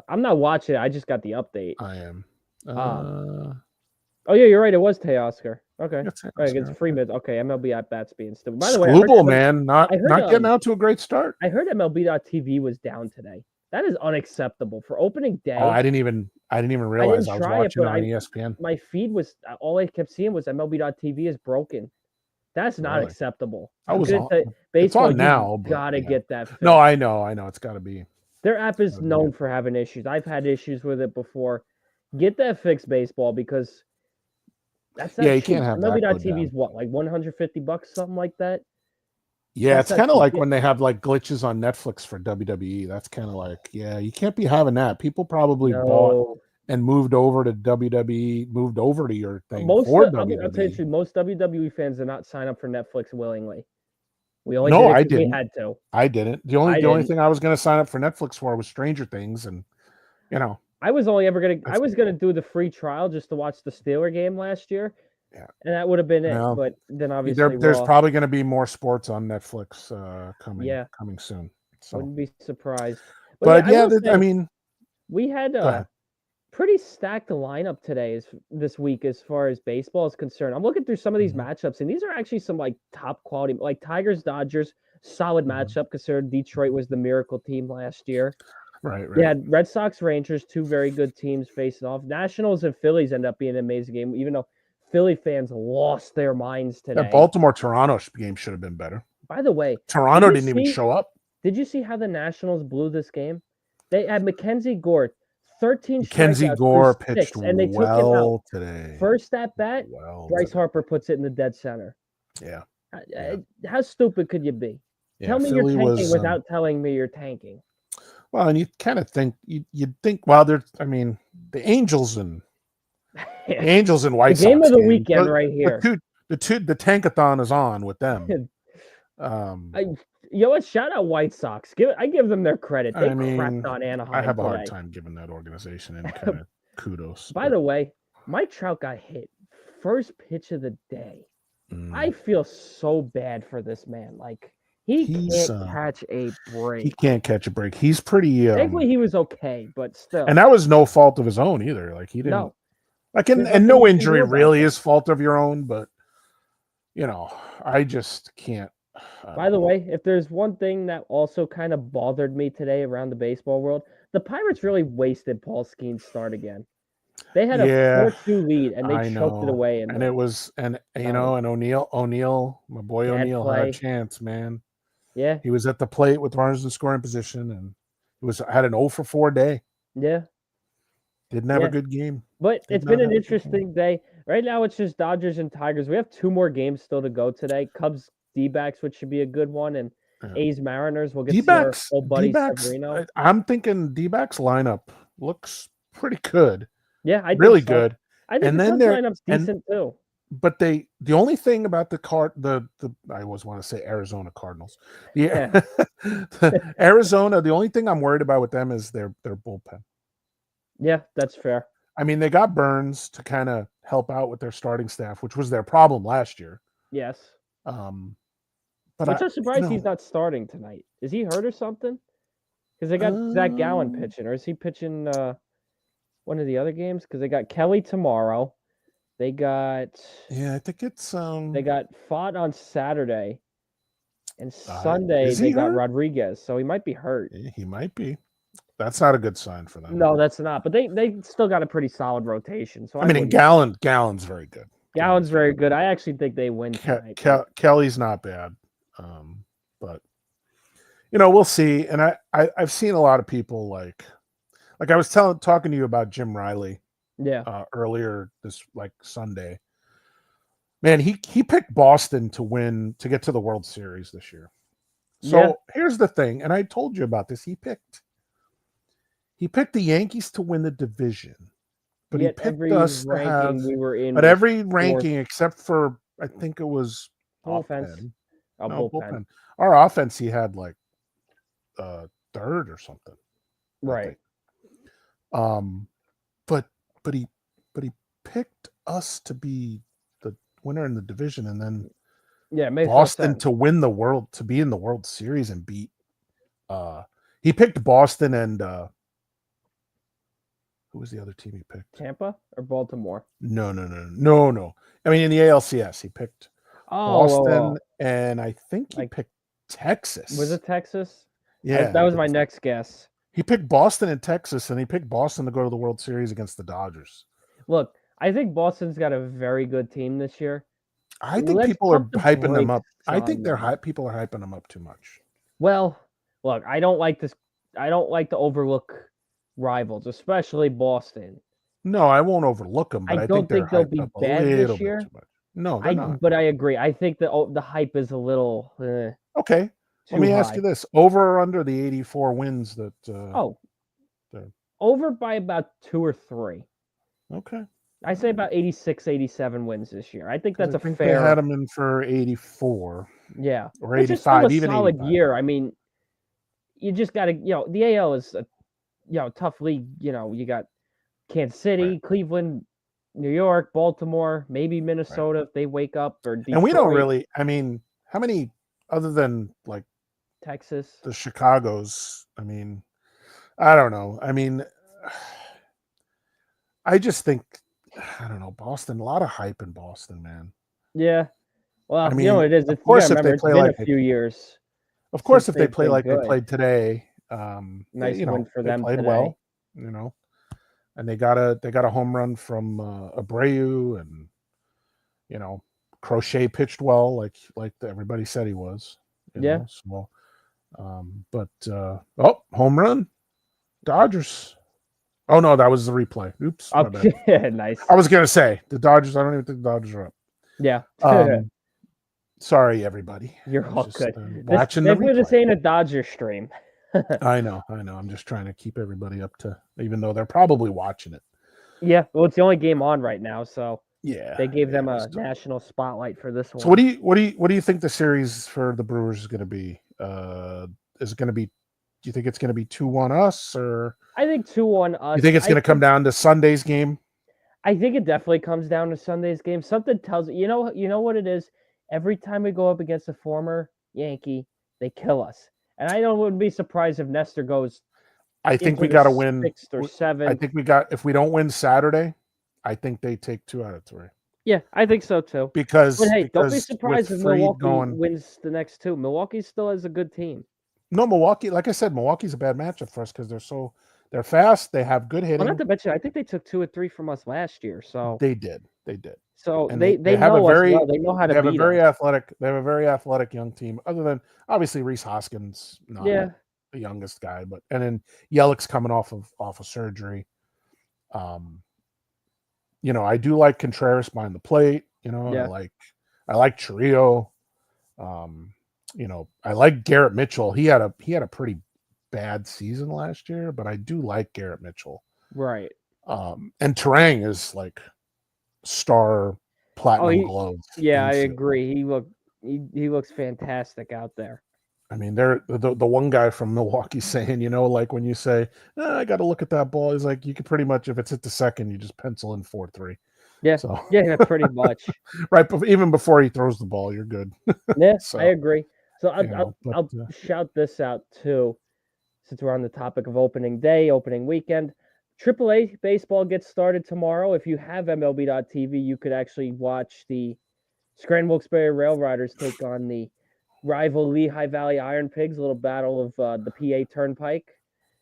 [SPEAKER 1] I'm not watching it. I just got the update.
[SPEAKER 2] I am.
[SPEAKER 1] Oh yeah, you're right. It was Teoscar. Okay,
[SPEAKER 2] right,
[SPEAKER 1] it's Freeman. Okay, MLB at bats being still. By the
[SPEAKER 2] way, man, not getting out to a great start.
[SPEAKER 1] I heard MLB.TV was down today. That is unacceptable for opening day.
[SPEAKER 2] Oh, I didn't even realize I was watching it on ESPN.
[SPEAKER 1] My feed was all I kept seeing was MLB.TV is broken. That's not acceptable.
[SPEAKER 2] It's on now.
[SPEAKER 1] Gotta get that fixed.
[SPEAKER 2] No, I know. It's got to be.
[SPEAKER 1] Their app is known for having issues. I've had issues with it before. Get that fixed, baseball, because that's not
[SPEAKER 2] you
[SPEAKER 1] cheap.
[SPEAKER 2] can't have
[SPEAKER 1] MLB.TV is what, like $150, something like that.
[SPEAKER 2] Yeah, it's kind of like when they have like glitches on Netflix for WWE. That's kind of like, you can't be having that. People probably bought and moved over to WWE, moved over to your thing for WWE.
[SPEAKER 1] I'll tell you, most WWE fans did not sign up for Netflix willingly. We only
[SPEAKER 2] I didn't.
[SPEAKER 1] We had to.
[SPEAKER 2] I didn't. The only thing I was going to sign up for Netflix for was Stranger Things, and
[SPEAKER 1] I was only ever gonna. I was gonna do the free trial just to watch the Steeler game last year.
[SPEAKER 2] Yeah,
[SPEAKER 1] and that would have been it. But then obviously
[SPEAKER 2] there's probably going to be more sports on Netflix coming soon. So
[SPEAKER 1] wouldn't be surprised.
[SPEAKER 2] But I mean,
[SPEAKER 1] we had a pretty stacked lineup this week as far as baseball is concerned. I'm looking through some of these matchups, and these are actually some like top quality, like Tigers Dodgers, solid matchup considered Detroit was the miracle team last year.
[SPEAKER 2] Right.
[SPEAKER 1] Yeah, Red Sox Rangers, two very good teams facing off. Nationals and Phillies end up being an amazing game, even though Philly fans lost their minds today.
[SPEAKER 2] That Baltimore-Toronto game should have been better.
[SPEAKER 1] By the way,
[SPEAKER 2] Toronto didn't even show up.
[SPEAKER 1] Did you see how the Nationals blew this game? They had Mackenzie Gore, 13
[SPEAKER 2] Mackenzie Gore pitched
[SPEAKER 1] and they took him out
[SPEAKER 2] today.
[SPEAKER 1] First at bat, Bryce Harper puts it in the dead center.
[SPEAKER 2] Yeah.
[SPEAKER 1] How stupid could you be? Tell me you're tanking without telling me you're tanking.
[SPEAKER 2] Well, and you kind of think you'd think. Well, the Angels and White Sox.
[SPEAKER 1] The game of the weekend right here.
[SPEAKER 2] The tankathon is on with them.
[SPEAKER 1] Shout out White Sox. I give them their credit. They crapped on Anaheim.
[SPEAKER 2] I have a hard time giving that organization any kind of kudos.
[SPEAKER 1] By the way, Mike Trout got hit first pitch of the day. I feel so bad for this man. Like he can't catch a break.
[SPEAKER 2] He can't catch a break. He's pretty.
[SPEAKER 1] Thankfully, he was okay, but still.
[SPEAKER 2] And that was no fault of his own either. Like he didn't.
[SPEAKER 1] No.
[SPEAKER 2] Like and no injury really is fault of your own, but I just can't.
[SPEAKER 1] By the way, if there's one thing that also kind of bothered me today around the baseball world, the Pirates really wasted Paul Skeens' start again. They had a
[SPEAKER 2] Yeah,
[SPEAKER 1] 4-2 lead, and they
[SPEAKER 2] I
[SPEAKER 1] choked it
[SPEAKER 2] know.
[SPEAKER 1] away in
[SPEAKER 2] And
[SPEAKER 1] the
[SPEAKER 2] it was, and
[SPEAKER 1] ninth.
[SPEAKER 2] and O'Neal, my boy
[SPEAKER 1] Bad
[SPEAKER 2] O'Neal had a
[SPEAKER 1] play.
[SPEAKER 2] chance, man.
[SPEAKER 1] Yeah,
[SPEAKER 2] He was at the plate with runners in scoring position, and he had an 0 for 4 day.
[SPEAKER 1] yeah,
[SPEAKER 2] Didn't have a
[SPEAKER 1] yeah.
[SPEAKER 2] good game.
[SPEAKER 1] But
[SPEAKER 2] Did
[SPEAKER 1] it's
[SPEAKER 2] not
[SPEAKER 1] been an
[SPEAKER 2] have a good game.
[SPEAKER 1] interesting day. Right now, it's just Dodgers and Tigers. We have 2 more games still to go today. Cubs, D-backs, which should be a good one, and
[SPEAKER 2] Yeah.
[SPEAKER 1] A's, Mariners. We'll get to see our
[SPEAKER 2] D-backs,
[SPEAKER 1] old buddy
[SPEAKER 2] D-backs.
[SPEAKER 1] Severino.
[SPEAKER 2] I'm thinking D-backs lineup looks pretty good,
[SPEAKER 1] Yeah, I think
[SPEAKER 2] really
[SPEAKER 1] so.
[SPEAKER 2] good.
[SPEAKER 1] I think
[SPEAKER 2] And
[SPEAKER 1] the
[SPEAKER 2] then
[SPEAKER 1] Cubs
[SPEAKER 2] they're
[SPEAKER 1] lineup's
[SPEAKER 2] and
[SPEAKER 1] decent too.
[SPEAKER 2] but the only thing about the I always want to say Arizona Cardinals. Yeah.
[SPEAKER 1] Yeah,
[SPEAKER 2] Arizona, the only thing I'm worried about with them is their bullpen.
[SPEAKER 1] yeah, that's fair.
[SPEAKER 2] I mean, they got Burns to kind of help out with their starting staff, which was their problem last year.
[SPEAKER 1] Yes.
[SPEAKER 2] Um, but
[SPEAKER 1] Which I'm surprised he's not starting tonight. Is he hurt or something? Because they got Zach Gallen pitching, or is he pitching one of the other games? Because they got Kelly tomorrow. They got
[SPEAKER 2] I think it's
[SPEAKER 1] they got Fott on Saturday, and Sunday
[SPEAKER 2] is he
[SPEAKER 1] they got
[SPEAKER 2] hurt?
[SPEAKER 1] Rodriguez, so he might be hurt.
[SPEAKER 2] He might be. That's not a good sign for them.
[SPEAKER 1] No, that's not. But they still got a pretty solid rotation. So
[SPEAKER 2] I mean, Gallen's very good.
[SPEAKER 1] Gallen's very good. I actually think they win tonight.
[SPEAKER 2] Kelly's not bad, but we'll see. And I've seen a lot of people like I was talking to you about Jim Riley.
[SPEAKER 1] Yeah.
[SPEAKER 2] Earlier this Sunday. Man, he picked Boston to get to the World Series this year. So here's the thing, and I told you about this. He picked the Yankees to win the division, but he picked us to have
[SPEAKER 1] we were in.
[SPEAKER 2] But every ranking except for I think it was
[SPEAKER 1] offense.
[SPEAKER 2] Bullpen. Our offense, he had third or something.
[SPEAKER 1] Right.
[SPEAKER 2] But he picked us to be the winner in the division, and then Boston to win to be in the World Series and beat. He picked Boston and who was the other team he picked?
[SPEAKER 1] Tampa or Baltimore?
[SPEAKER 2] No. I mean, in the ALCS, he picked Boston, and I think he picked Texas.
[SPEAKER 1] Was it Texas?
[SPEAKER 2] Yeah,
[SPEAKER 1] that was my next guess.
[SPEAKER 2] He picked Boston and Texas, and he picked Boston to go to the World Series against the Dodgers.
[SPEAKER 1] Look, I think Boston's got a very good team this year.
[SPEAKER 2] I think people are hyping them up. I think people are hyping them up too much.
[SPEAKER 1] Well, look, I don't like this. I don't like to overlook rivals, especially Boston.
[SPEAKER 2] No, I won't overlook them, but I
[SPEAKER 1] don't think they'll be bad this year.
[SPEAKER 2] No, they're not.
[SPEAKER 1] But I agree. I think the hype is a little
[SPEAKER 2] okay. Let me ask you this: over or under the 84 wins that?
[SPEAKER 1] Over by about 2 or 3.
[SPEAKER 2] Okay.
[SPEAKER 1] I say about 86, 87 wins this year. I think that's fair.
[SPEAKER 2] They had them in for 84.
[SPEAKER 1] Yeah,
[SPEAKER 2] or 85, even
[SPEAKER 1] solid
[SPEAKER 2] 85.
[SPEAKER 1] year. I mean, you just got to, the AL is a tough league. You got Kansas City, Cleveland, New York, Baltimore, maybe Minnesota if they wake up, or Detroit.
[SPEAKER 2] And we don't really. I mean, how many other than
[SPEAKER 1] Texas,
[SPEAKER 2] the Chicagos? I mean, I don't know. I mean, I just think, I don't know, Boston, a lot of hype in Boston, man.
[SPEAKER 1] Yeah. Well,
[SPEAKER 2] I mean,
[SPEAKER 1] it is.
[SPEAKER 2] Of course, if they play
[SPEAKER 1] a few years.
[SPEAKER 2] Of course, if they play like they played today,
[SPEAKER 1] nice win for them.
[SPEAKER 2] Played
[SPEAKER 1] today.
[SPEAKER 2] well, and they got a home run from Abreu, and Crochet pitched well, like everybody said he was. So, home run, Dodgers. Oh no, that was the replay. Oops.
[SPEAKER 1] Nice.
[SPEAKER 2] I was gonna say the Dodgers. I don't even think the Dodgers are up.
[SPEAKER 1] Yeah.
[SPEAKER 2] Sorry, everybody.
[SPEAKER 1] You're all good.
[SPEAKER 2] Watching
[SPEAKER 1] this ain't a Dodger stream.
[SPEAKER 2] I know. I'm just trying to keep everybody up to, even though they're probably watching it.
[SPEAKER 1] Yeah, well, it's the only game on right now, so
[SPEAKER 2] yeah,
[SPEAKER 1] they gave them a national spotlight for this one.
[SPEAKER 2] So what do you think the series for the Brewers is going to be? Is it going to be? Do you think it's going to be 2-1 us, or?
[SPEAKER 1] I think 2-1 us.
[SPEAKER 2] You think it's going to come down to Sunday's game?
[SPEAKER 1] I think it definitely comes down to Sunday's game. Something tells you know what it is. Every time we go up against a former Yankee, they kill us. And I wouldn't be surprised if Nestor goes.
[SPEAKER 2] I think we got to win
[SPEAKER 1] 6th or 7th.
[SPEAKER 2] I think if we don't win Saturday, I think they take 2 out of 3.
[SPEAKER 1] Yeah, I think so too. But hey, don't be surprised if Milwaukee wins the next 2. Milwaukee still has a good team.
[SPEAKER 2] No, Milwaukee, like I said, Milwaukee's a bad matchup for us because they're so They're fast. They have good
[SPEAKER 1] Well, not
[SPEAKER 2] hitting.
[SPEAKER 1] to mention, I think they took 2 or 3 from us last year.
[SPEAKER 2] They did. They did.
[SPEAKER 1] So
[SPEAKER 2] And
[SPEAKER 1] they
[SPEAKER 2] they have a
[SPEAKER 1] know us
[SPEAKER 2] very
[SPEAKER 1] well. They know how
[SPEAKER 2] they
[SPEAKER 1] to
[SPEAKER 2] have a
[SPEAKER 1] beat us.
[SPEAKER 2] very athletic they have a very athletic young team. Other than obviously Reese Hoskins, not
[SPEAKER 1] Yeah,
[SPEAKER 2] the youngest guy, but and then Yelik's coming off of surgery. Um, I do like Contreras behind the plate.
[SPEAKER 1] yeah.
[SPEAKER 2] I like Chiriot. Um, I like Garrett Mitchell. He had a pretty bad season last year, but I do like Garrett Mitchell.
[SPEAKER 1] Right.
[SPEAKER 2] And Terang is like star platinum glove
[SPEAKER 1] yeah, I
[SPEAKER 2] infield.
[SPEAKER 1] agree. He looks fantastic out there.
[SPEAKER 2] I mean, they're the one guy from Milwaukee saying, like when you say, I got to look at that ball, he's like, you could pretty much, if it's at the second, you just pencil in 4-3.
[SPEAKER 1] Yeah,
[SPEAKER 2] So
[SPEAKER 1] yeah, pretty much.
[SPEAKER 2] right, but even before he throws the ball, you're good.
[SPEAKER 1] Yeah,
[SPEAKER 2] So
[SPEAKER 1] I agree. So
[SPEAKER 2] but
[SPEAKER 1] I'll shout this out too, since we're on the topic of opening day, opening weekend. AAA baseball gets started tomorrow. If you have MLB.TV, you could actually watch the Scranton Wilkes-Barre Rail Riders take on the rival Lehigh Valley Iron Pigs, a little battle of the PA Turnpike.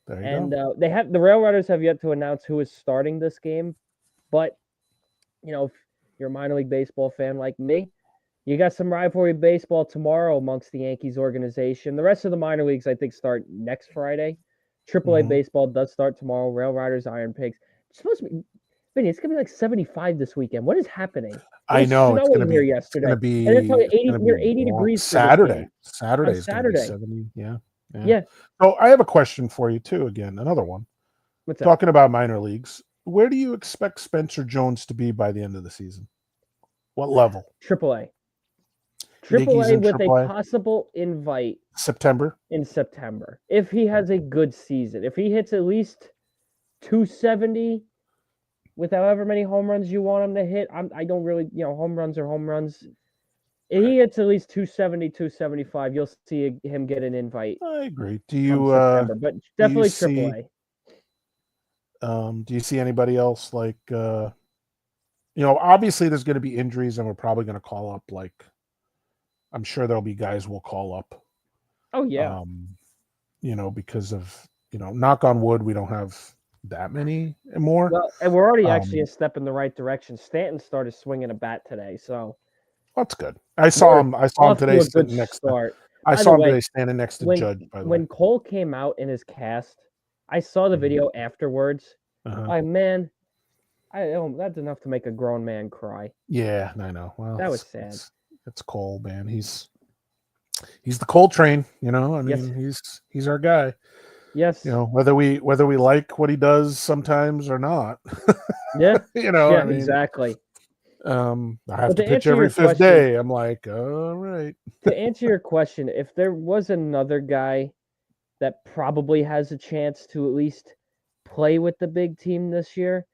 [SPEAKER 2] there you
[SPEAKER 1] And
[SPEAKER 2] go.
[SPEAKER 1] the Rail Riders have yet to announce who is starting this game, but if you're a minor league baseball fan like me, you got some rivalry baseball tomorrow amongst the Yankees organization. The rest of the minor leagues, I think, start next Friday. AAA baseball does start tomorrow. Rail Riders, Iron Pigs. It's supposed to be, Vinny, it's gonna be like 75 this weekend. What is happening? It
[SPEAKER 2] I
[SPEAKER 1] was
[SPEAKER 2] know
[SPEAKER 1] snowing here yesterday, and it's probably
[SPEAKER 2] it's gonna be
[SPEAKER 1] near 80
[SPEAKER 2] warm.
[SPEAKER 1] degrees for this
[SPEAKER 2] Saturday.
[SPEAKER 1] game.
[SPEAKER 2] Saturday
[SPEAKER 1] On
[SPEAKER 2] is gonna be
[SPEAKER 1] Saturday.
[SPEAKER 2] 70. Yeah.
[SPEAKER 1] Yeah.
[SPEAKER 2] So I have a question for you too. Again, another one.
[SPEAKER 1] What's that?
[SPEAKER 2] Talking about minor leagues, where do you expect Spencer Jones to be by the end of the season? What level?
[SPEAKER 1] AAA.
[SPEAKER 2] Yankees
[SPEAKER 1] AAA
[SPEAKER 2] in
[SPEAKER 1] with
[SPEAKER 2] AAA?
[SPEAKER 1] a possible invite
[SPEAKER 2] September.
[SPEAKER 1] in September. If he has a good season, if he hits at least 270 with however many home runs you want him to hit, I don't really, home runs are home runs. If he hits at least 270, 275, you'll see him get an invite.
[SPEAKER 2] I agree.
[SPEAKER 1] Come September, but definitely AAA.
[SPEAKER 2] Do you see anybody else like obviously there's going to be injuries and we're probably going to call up I'm sure there'll be guys we'll call up.
[SPEAKER 1] Oh yeah.
[SPEAKER 2] Because of, knock on wood, we don't have that many more.
[SPEAKER 1] Well, and we're already actually a step in the right direction. Stanton started swinging a bat today, so
[SPEAKER 2] that's good. I saw him today standing next to standing next to Judge, by the way.
[SPEAKER 1] When Cole came out in his cast, I saw the video afterwards. Man, that's enough to make a grown man cry.
[SPEAKER 2] Yeah, I know. Well,
[SPEAKER 1] that was sad.
[SPEAKER 2] It's Cole, man. He's the Cole train, I mean,
[SPEAKER 1] yes.
[SPEAKER 2] he's our guy.
[SPEAKER 1] Yes.
[SPEAKER 2] Whether we like what he does sometimes or not.
[SPEAKER 1] Yeah.
[SPEAKER 2] I mean,
[SPEAKER 1] exactly.
[SPEAKER 2] I have to pitch every fifth day. I'm like, all right.
[SPEAKER 1] To answer your question, if there was another guy that probably has a chance to at least play with the big team this year,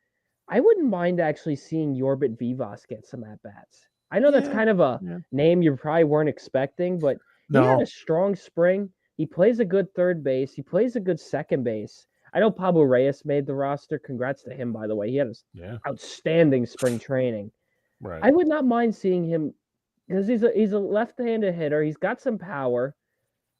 [SPEAKER 1] I wouldn't mind actually seeing Yorbit Vivas get some at-bats. I know that's kind of a name you probably weren't expecting, but he had a strong spring. He plays a good third base. He plays a good second base. I know Pablo Reyes made the roster. Congrats to him, by the way. He had an outstanding spring training.
[SPEAKER 2] Right.
[SPEAKER 1] I would not mind seeing him because he's a left-handed hitter. He's got some power.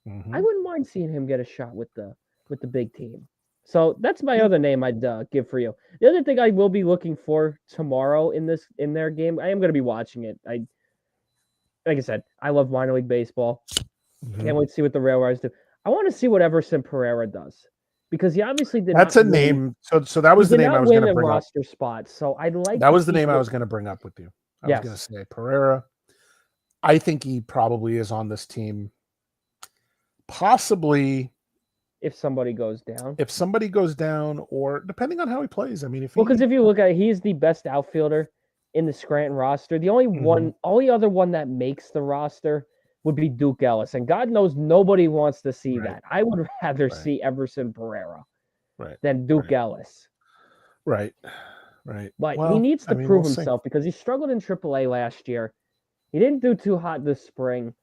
[SPEAKER 1] I wouldn't mind seeing him get a shot with the big team. So that's my other name I'd give for you. The other thing I will be looking for tomorrow in their game, I am going to be watching it. Like I said, I love minor league baseball. Can't wait to see what the Railroads do. I want to see what Everson Pereira does because he obviously did.
[SPEAKER 2] That's
[SPEAKER 1] not
[SPEAKER 2] a name. So that was the name I was going to bring up.
[SPEAKER 1] Roster spots. So I'd like.
[SPEAKER 2] That was the name I was going to bring up with you. I was going to say Pereira. I think he probably is on this team. Possibly.
[SPEAKER 1] If somebody goes down,
[SPEAKER 2] or depending on how he plays. I mean,
[SPEAKER 1] because if you look at it, he's the best outfielder in the Scranton roster. The only other one that makes the roster would be Duke Ellis, and God knows nobody wants to see that. I would rather see Everson Pereira than Duke Ellis.
[SPEAKER 2] Right.
[SPEAKER 1] But he needs to prove himself because he struggled in AAA last year. He didn't do too hot this spring.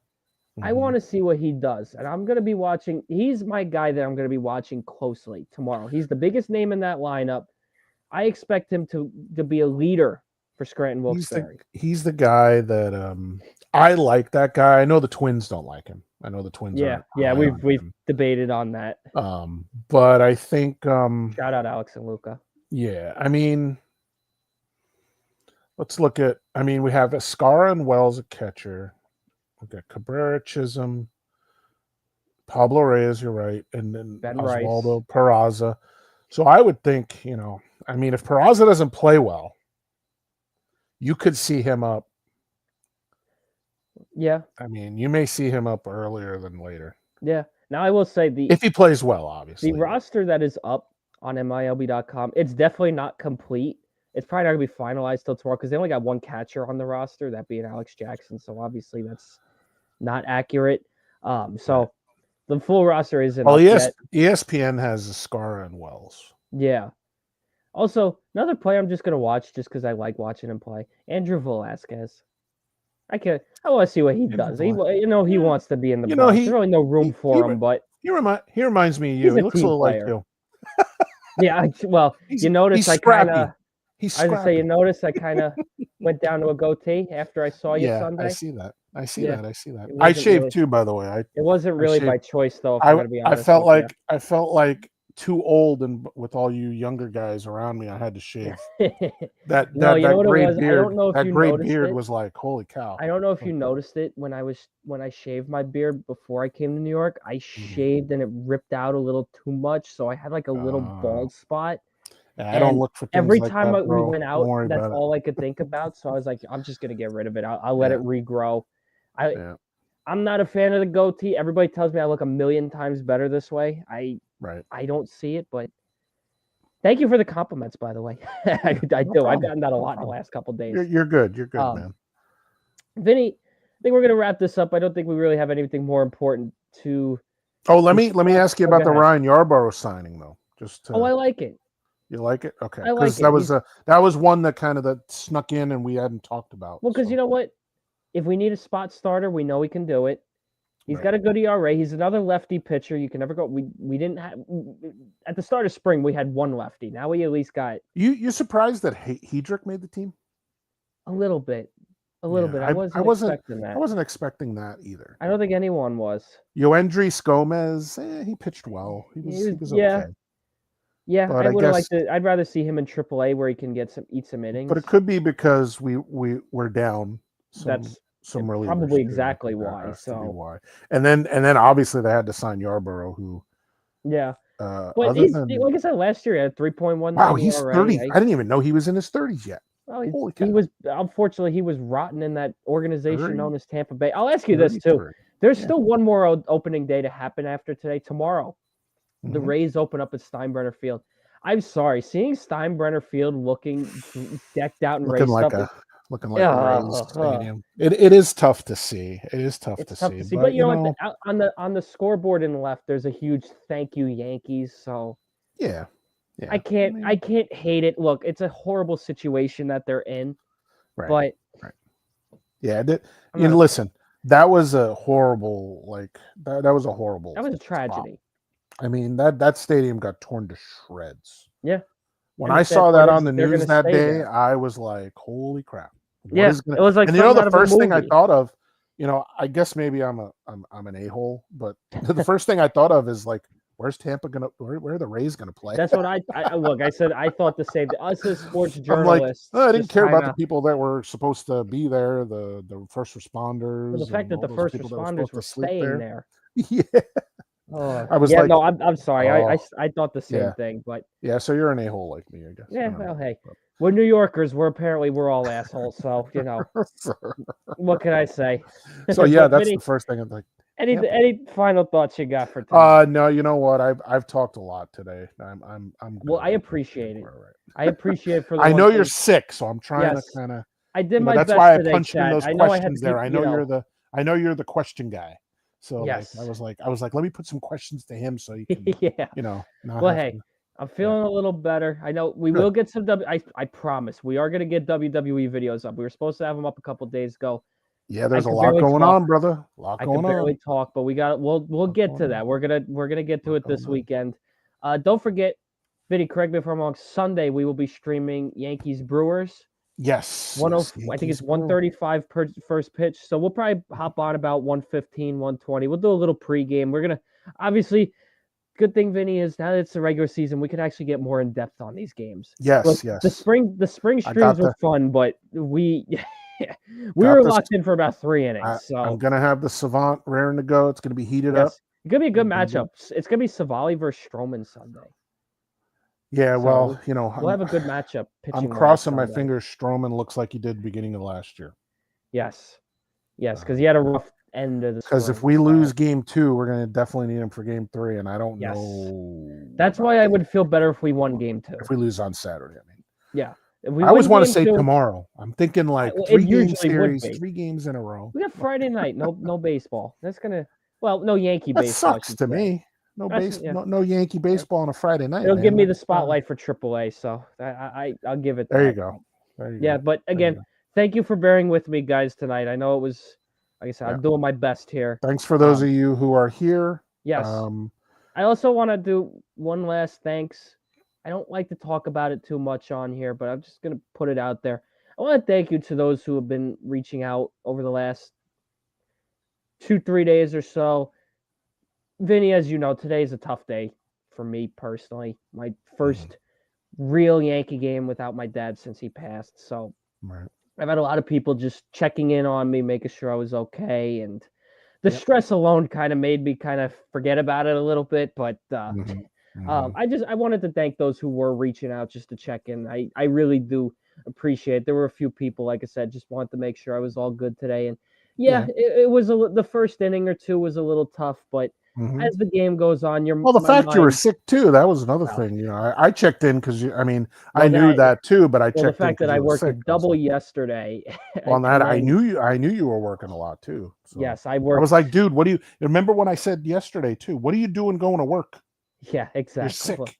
[SPEAKER 1] I want to see what he does, and I'm going to be watching. He's my guy that I'm going to be watching closely tomorrow. He's the biggest name in that lineup. I expect him to be a leader for Scranton Wilkes-Barre.
[SPEAKER 2] He's the guy that I like that guy. I know the Twins don't like him. I know the Twins
[SPEAKER 1] Yeah,
[SPEAKER 2] aren't
[SPEAKER 1] yeah,
[SPEAKER 2] high on
[SPEAKER 1] we've
[SPEAKER 2] him.
[SPEAKER 1] debated on that.
[SPEAKER 2] But I think,
[SPEAKER 1] Shout out Alex and Luca.
[SPEAKER 2] yeah, I mean, let's look at. I mean, we have Escara and Wells at catcher. We've got Cabrera, Chisholm, Pablo Reyes. You're right, and then
[SPEAKER 1] Ben
[SPEAKER 2] Oswaldo
[SPEAKER 1] Rice.
[SPEAKER 2] Peraza. So I would think, I mean, if Peraza doesn't play well, you could see him up.
[SPEAKER 1] Yeah,
[SPEAKER 2] I mean, you may see him up earlier than later
[SPEAKER 1] yeah. Now I will say
[SPEAKER 2] if he plays well,
[SPEAKER 1] the
[SPEAKER 2] obviously.
[SPEAKER 1] roster that is up on MILB.com, it's definitely not complete. It's probably not gonna be finalized till tomorrow because they only got one catcher on the roster, that being Alex Jackson. So obviously that's not accurate. So the full roster isn't
[SPEAKER 2] Well,
[SPEAKER 1] up yet.
[SPEAKER 2] ESPN has Escara and Wells.
[SPEAKER 1] Yeah. Also, another player I'm just gonna watch just because I like watching him play. Andrew Velasquez. I want to see what he does. He wants to be in the Bronx. There's really no room for him, but
[SPEAKER 2] he reminds me of you.
[SPEAKER 1] he's
[SPEAKER 2] He
[SPEAKER 1] a
[SPEAKER 2] looks a
[SPEAKER 1] team
[SPEAKER 2] little
[SPEAKER 1] player.
[SPEAKER 2] like you.
[SPEAKER 1] Yeah, you notice I kind of.
[SPEAKER 2] He's
[SPEAKER 1] I was gonna say, you
[SPEAKER 2] scrappy.
[SPEAKER 1] notice I kind of went down to a goatee after I saw you
[SPEAKER 2] Yeah,
[SPEAKER 1] Sunday.
[SPEAKER 2] I see that. I see
[SPEAKER 1] Yeah.
[SPEAKER 2] that. I shaved too, by the way.
[SPEAKER 1] It wasn't really by choice, though. If I'm gonna be
[SPEAKER 2] I
[SPEAKER 1] honest,
[SPEAKER 2] felt like too old, and with all you younger guys around me, I had to shave. That
[SPEAKER 1] No, you know what
[SPEAKER 2] gray
[SPEAKER 1] it was?
[SPEAKER 2] beard.
[SPEAKER 1] I don't know if
[SPEAKER 2] that
[SPEAKER 1] you
[SPEAKER 2] gray
[SPEAKER 1] noticed
[SPEAKER 2] beard
[SPEAKER 1] it.
[SPEAKER 2] was like, holy cow.
[SPEAKER 1] I don't know if you noticed it when I shaved my beard before I came to New York. I shaved and it ripped out a little too much, so I had like a little bald spot.
[SPEAKER 2] I don't look for things
[SPEAKER 1] every
[SPEAKER 2] like
[SPEAKER 1] time
[SPEAKER 2] that,
[SPEAKER 1] we
[SPEAKER 2] bro.
[SPEAKER 1] went
[SPEAKER 2] Don't
[SPEAKER 1] out,
[SPEAKER 2] worry
[SPEAKER 1] that's
[SPEAKER 2] about
[SPEAKER 1] all I could think about. So I was like, I'm just gonna get rid of it. I'll let it regrow. I'm not a fan of the goatee. Everybody tells me I look a million times better this way. I don't see it, but thank you for the compliments, by the way. I do. Problem. I've gotten that a lot in the last couple of days.
[SPEAKER 2] You're good. You're good, man.
[SPEAKER 1] Vinny, I think we're gonna wrap this up. I don't think we really have anything more important to.
[SPEAKER 2] Oh, let me ask you about the Ryan Yarbrough signing, though.
[SPEAKER 1] I like it.
[SPEAKER 2] You like it? Okay.
[SPEAKER 1] I like it.
[SPEAKER 2] That was one that kind of snuck in and we hadn't talked about.
[SPEAKER 1] Well, because you know what? If we need a spot starter, we know we can do it. He's got a good ERA. He's another lefty pitcher. You can never go. We didn't have at the start of spring. We had one lefty. Now we at least got.
[SPEAKER 2] You surprised that Hedrick made the team?
[SPEAKER 1] A little bit. I wasn't expecting that.
[SPEAKER 2] I wasn't expecting that either.
[SPEAKER 1] I don't think anyone was.
[SPEAKER 2] Yoendrys Gomez, he pitched well. He was okay.
[SPEAKER 1] Yeah, but I would have liked to. I'd rather see him in AAA where he can eat some innings.
[SPEAKER 2] But it could be because we're down.
[SPEAKER 1] That's
[SPEAKER 2] really
[SPEAKER 1] probably exactly why.
[SPEAKER 2] Why. And then obviously they had to sign Yarbrough, who.
[SPEAKER 1] Yeah. But like I said, last year he had 3.1.
[SPEAKER 2] Wow, he's 30. I didn't even know he was in his 30s yet.
[SPEAKER 1] Well, unfortunately he was rotten in that organization known as Tampa Bay. I'll ask you this too. There's still one more opening day to happen after today. Tomorrow, the Rays open up at Steinbrenner Field. I'm sorry, seeing Steinbrenner Field looking decked out and raised up.
[SPEAKER 2] Looking like a Rays stadium. It is tough to see. It is tough to see.
[SPEAKER 1] But you know what? On the scoreboard in the left, there's a huge thank you Yankees. So
[SPEAKER 2] yeah.
[SPEAKER 1] I can't hate it. Look, it's a horrible situation that they're in.
[SPEAKER 2] Right. Yeah. Listen, that was a horrible that was a horrible.
[SPEAKER 1] That was a tragedy.
[SPEAKER 2] I mean, that stadium got torn to shreds.
[SPEAKER 1] Yeah.
[SPEAKER 2] When I saw that on the news that day, I was like, holy crap.
[SPEAKER 1] It was like,
[SPEAKER 2] and the first thing I thought of, I guess maybe I'm an a-hole, but the first thing I thought of is like, where's Tampa where are the Rays gonna play?
[SPEAKER 1] That's what I look. I said I thought the same. Us as sports journalists,
[SPEAKER 2] I didn't care about the people that were supposed to be there, the first responders.
[SPEAKER 1] The fact that the first responders were staying there.
[SPEAKER 2] Yeah.
[SPEAKER 1] I was like, no, I'm sorry. I thought the same thing, but
[SPEAKER 2] so you're an a-hole like me, I guess.
[SPEAKER 1] Yeah, well, hey, we're New Yorkers. We're all assholes. So what can I say?
[SPEAKER 2] So yeah, that's the first thing I'm like.
[SPEAKER 1] Any final thoughts you got for today?
[SPEAKER 2] No, you know what? I've talked a lot today. I'm
[SPEAKER 1] well, I appreciate it. I appreciate it for the
[SPEAKER 2] I know you're sick, so I'm trying to kind of.
[SPEAKER 1] I did my best
[SPEAKER 2] today. That's why
[SPEAKER 1] today,
[SPEAKER 2] I punched in those questions there. I know you're the question guy. So
[SPEAKER 1] yes.
[SPEAKER 2] I was like, let me put some questions to him so you can,
[SPEAKER 1] Well, hey, I'm feeling a little better. I know we will get some I promise we are going to get WWE videos up. We were supposed to have them up a couple days ago.
[SPEAKER 2] Yeah, there's a lot going on, brother.
[SPEAKER 1] I can barely talk, but we'll get to that. We're gonna get to it this weekend. Don't forget, Vinny, correct me if I'm wrong. Sunday we will be streaming Yankees Brewers.
[SPEAKER 2] Yes.
[SPEAKER 1] I think
[SPEAKER 2] Yankees
[SPEAKER 1] it's
[SPEAKER 2] go.
[SPEAKER 1] 135 per first pitch. So we'll probably hop on about 115, 120. We'll do a little pregame. We're gonna obviously good thing, Vinny, is now that it's the regular season, we can actually get more in depth on these games. Look,
[SPEAKER 2] Yes,
[SPEAKER 1] the
[SPEAKER 2] yes.
[SPEAKER 1] spring
[SPEAKER 2] I
[SPEAKER 1] streams
[SPEAKER 2] got
[SPEAKER 1] were
[SPEAKER 2] the
[SPEAKER 1] fun, but we
[SPEAKER 2] got
[SPEAKER 1] were
[SPEAKER 2] this.
[SPEAKER 1] locked in for about 3 innings.
[SPEAKER 2] I'm
[SPEAKER 1] So
[SPEAKER 2] gonna have the Savant raring to go. It's gonna be heated up.
[SPEAKER 1] yes, it's gonna be a good
[SPEAKER 2] Gonna be-
[SPEAKER 1] matchup. It's gonna be Savali versus Stroman Sunday.
[SPEAKER 2] Yeah,
[SPEAKER 1] So
[SPEAKER 2] well, you know,
[SPEAKER 1] we'll have a good matchup
[SPEAKER 2] I'm
[SPEAKER 1] pitching wise
[SPEAKER 2] crossing my
[SPEAKER 1] Sunday.
[SPEAKER 2] fingers. Stroman looks like he did the beginning of last year.
[SPEAKER 1] Yes, because he had a rough end of the
[SPEAKER 2] Because if
[SPEAKER 1] spring.
[SPEAKER 2] we
[SPEAKER 1] So
[SPEAKER 2] lose game 2, we're gonna definitely need him for game 3, and I don't
[SPEAKER 1] yes,
[SPEAKER 2] know
[SPEAKER 1] that's
[SPEAKER 2] about
[SPEAKER 1] why I
[SPEAKER 2] game
[SPEAKER 1] would feel better if we won game 2.
[SPEAKER 2] if we lose on Saturday. I mean,
[SPEAKER 1] Yeah, if we
[SPEAKER 2] I always
[SPEAKER 1] win
[SPEAKER 2] want to
[SPEAKER 1] game
[SPEAKER 2] say
[SPEAKER 1] 2,
[SPEAKER 2] tomorrow. I'm thinking like
[SPEAKER 1] it
[SPEAKER 2] 3-game
[SPEAKER 1] usually would
[SPEAKER 2] series,
[SPEAKER 1] be.
[SPEAKER 2] 3 games in a row.
[SPEAKER 1] We got Friday night. No baseball. That's gonna no Yankee
[SPEAKER 2] That
[SPEAKER 1] baseball. I
[SPEAKER 2] sucks
[SPEAKER 1] should
[SPEAKER 2] to
[SPEAKER 1] say.
[SPEAKER 2] me. No
[SPEAKER 1] That's yeah.
[SPEAKER 2] no Yankee baseball on a Friday night,
[SPEAKER 1] It'll give
[SPEAKER 2] man.
[SPEAKER 1] me the spotlight for AAA, so I'll give it
[SPEAKER 2] There you
[SPEAKER 1] that.
[SPEAKER 2] go. There you
[SPEAKER 1] Yeah,
[SPEAKER 2] go.
[SPEAKER 1] but again, thank you for bearing with me, guys, tonight. I know it was, like I said,
[SPEAKER 2] Yeah.
[SPEAKER 1] I'm doing my best here.
[SPEAKER 2] Thanks for those of you who are here.
[SPEAKER 1] Yes. I also want to do one last thanks. I don't like to talk about it too much on here, but I'm just gonna put it out there. I want to thank you to those who have been reaching out over the last 2-3 days or so. Vinny, as you know, today is a tough day for me personally. My first real Yankee game without my dad since he passed. So
[SPEAKER 2] Right.
[SPEAKER 1] I've had a lot of people just checking in on me, making sure I was okay. And the stress alone kind of made me kind of forget about it a little bit. But I wanted to thank those who were reaching out just to check in. I really do appreciate it. There were a few people, like I said, just wanted to make sure I was all good today. And it was the first inning or two was a little tough, but as the game goes on,
[SPEAKER 2] well, the
[SPEAKER 1] my
[SPEAKER 2] fact you were
[SPEAKER 1] mind.
[SPEAKER 2] sick too, that was another
[SPEAKER 1] Well,
[SPEAKER 2] thing. You know, I checked in because I mean, I
[SPEAKER 1] well,
[SPEAKER 2] knew that too, but I
[SPEAKER 1] well, the
[SPEAKER 2] checked in
[SPEAKER 1] fact that
[SPEAKER 2] because
[SPEAKER 1] I
[SPEAKER 2] you were
[SPEAKER 1] worked a
[SPEAKER 2] sick. I was
[SPEAKER 1] double
[SPEAKER 2] like,
[SPEAKER 1] yesterday,
[SPEAKER 2] well,
[SPEAKER 1] and
[SPEAKER 2] that I
[SPEAKER 1] then
[SPEAKER 2] knew you were working a lot too. So
[SPEAKER 1] yes, I
[SPEAKER 2] I
[SPEAKER 1] worked.
[SPEAKER 2] was like, dude, what do you remember when I said yesterday too? What are you doing going to work?
[SPEAKER 1] Yeah, exactly.
[SPEAKER 2] You're sick.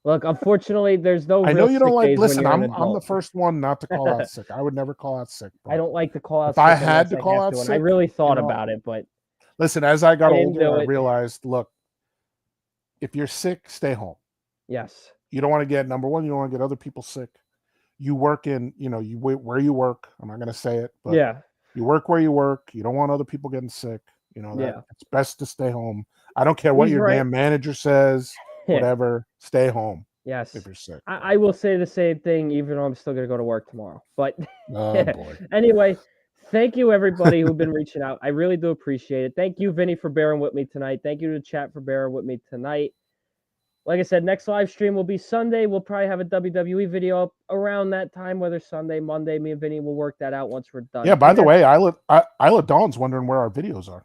[SPEAKER 1] Look, unfortunately, there's no
[SPEAKER 2] I
[SPEAKER 1] real
[SPEAKER 2] know you don't
[SPEAKER 1] sick
[SPEAKER 2] like.
[SPEAKER 1] days when
[SPEAKER 2] Listen,
[SPEAKER 1] you're an
[SPEAKER 2] I'm the
[SPEAKER 1] adult.
[SPEAKER 2] first one not to call out sick. I would never call out sick.
[SPEAKER 1] I don't like to call out
[SPEAKER 2] if I
[SPEAKER 1] sick
[SPEAKER 2] had
[SPEAKER 1] unless
[SPEAKER 2] to
[SPEAKER 1] I
[SPEAKER 2] call
[SPEAKER 1] have
[SPEAKER 2] out
[SPEAKER 1] to, and I
[SPEAKER 2] sick,
[SPEAKER 1] really thought
[SPEAKER 2] you know,
[SPEAKER 1] about it, but
[SPEAKER 2] listen, as I got
[SPEAKER 1] I didn't
[SPEAKER 2] older,
[SPEAKER 1] do
[SPEAKER 2] I
[SPEAKER 1] it.
[SPEAKER 2] realized, look, if you're sick, stay home.
[SPEAKER 1] Yes.
[SPEAKER 2] You don't want to get, number one, you don't want to get other people sick. You work in, you know, where you work. I'm not going to say it, but
[SPEAKER 1] Yeah.
[SPEAKER 2] you work where you work. You don't want other people getting sick. You know, that it's best to stay home. I don't care what
[SPEAKER 1] He's
[SPEAKER 2] your
[SPEAKER 1] right.
[SPEAKER 2] damn manager says, whatever, stay home.
[SPEAKER 1] Yes.
[SPEAKER 2] If you're sick.
[SPEAKER 1] I will say the same thing, even though I'm still going to go to work tomorrow. But
[SPEAKER 2] oh boy.
[SPEAKER 1] Anyway, thank you everybody who've been reaching out. I really do appreciate it. Thank you, Vinny, for bearing with me tonight. Thank you to the chat for bearing with me tonight. Like I said, next live stream will be Sunday. We'll probably have a WWE video up around that time, whether Sunday, Monday. Me and Vinny will work that out once we're done.
[SPEAKER 2] Yeah, by the way, Isla Dawn's wondering where our videos are.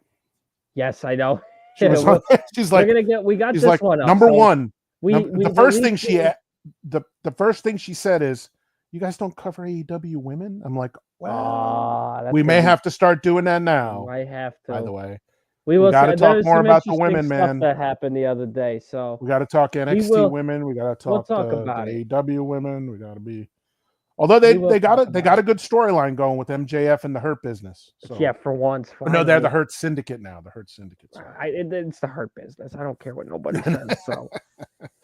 [SPEAKER 1] Yes, I know.
[SPEAKER 2] She's like,
[SPEAKER 1] we got this
[SPEAKER 2] like,
[SPEAKER 1] one up.
[SPEAKER 2] Number one,
[SPEAKER 1] the
[SPEAKER 2] first thing she said is, "You guys don't cover AEW women." I'm like, well, we may have to start doing that now.
[SPEAKER 1] I have to.
[SPEAKER 2] By the way,
[SPEAKER 1] we
[SPEAKER 2] got to talk more about the women, man.
[SPEAKER 1] That happened the other day, so
[SPEAKER 2] we got to talk NXT women. We got to talk
[SPEAKER 1] about
[SPEAKER 2] the AEW women. We got to be. Although they got a good storyline going with MJF and the Hurt Business. So.
[SPEAKER 1] Yeah, for once.
[SPEAKER 2] No, they're the Hurt Syndicate now. The Hurt Syndicate.
[SPEAKER 1] It's the Hurt Business. I don't care what nobody says. So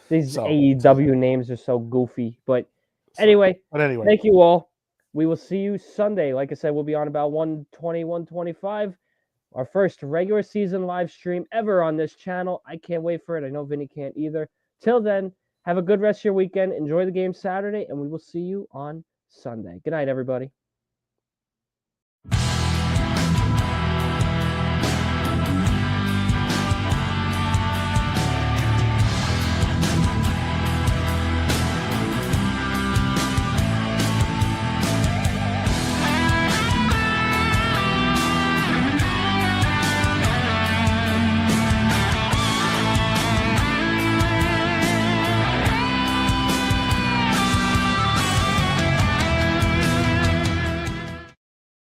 [SPEAKER 1] these AEW names are so goofy. But anyway, thank you all. We will see you Sunday. Like I said, we'll be on about 1:20, 1:25. Our first regular season live stream ever on this channel. I can't wait for it. I know Vinny can't either. Till then, have a good rest of your weekend. Enjoy the game Saturday, and we will see you on Sunday. Good night, everybody.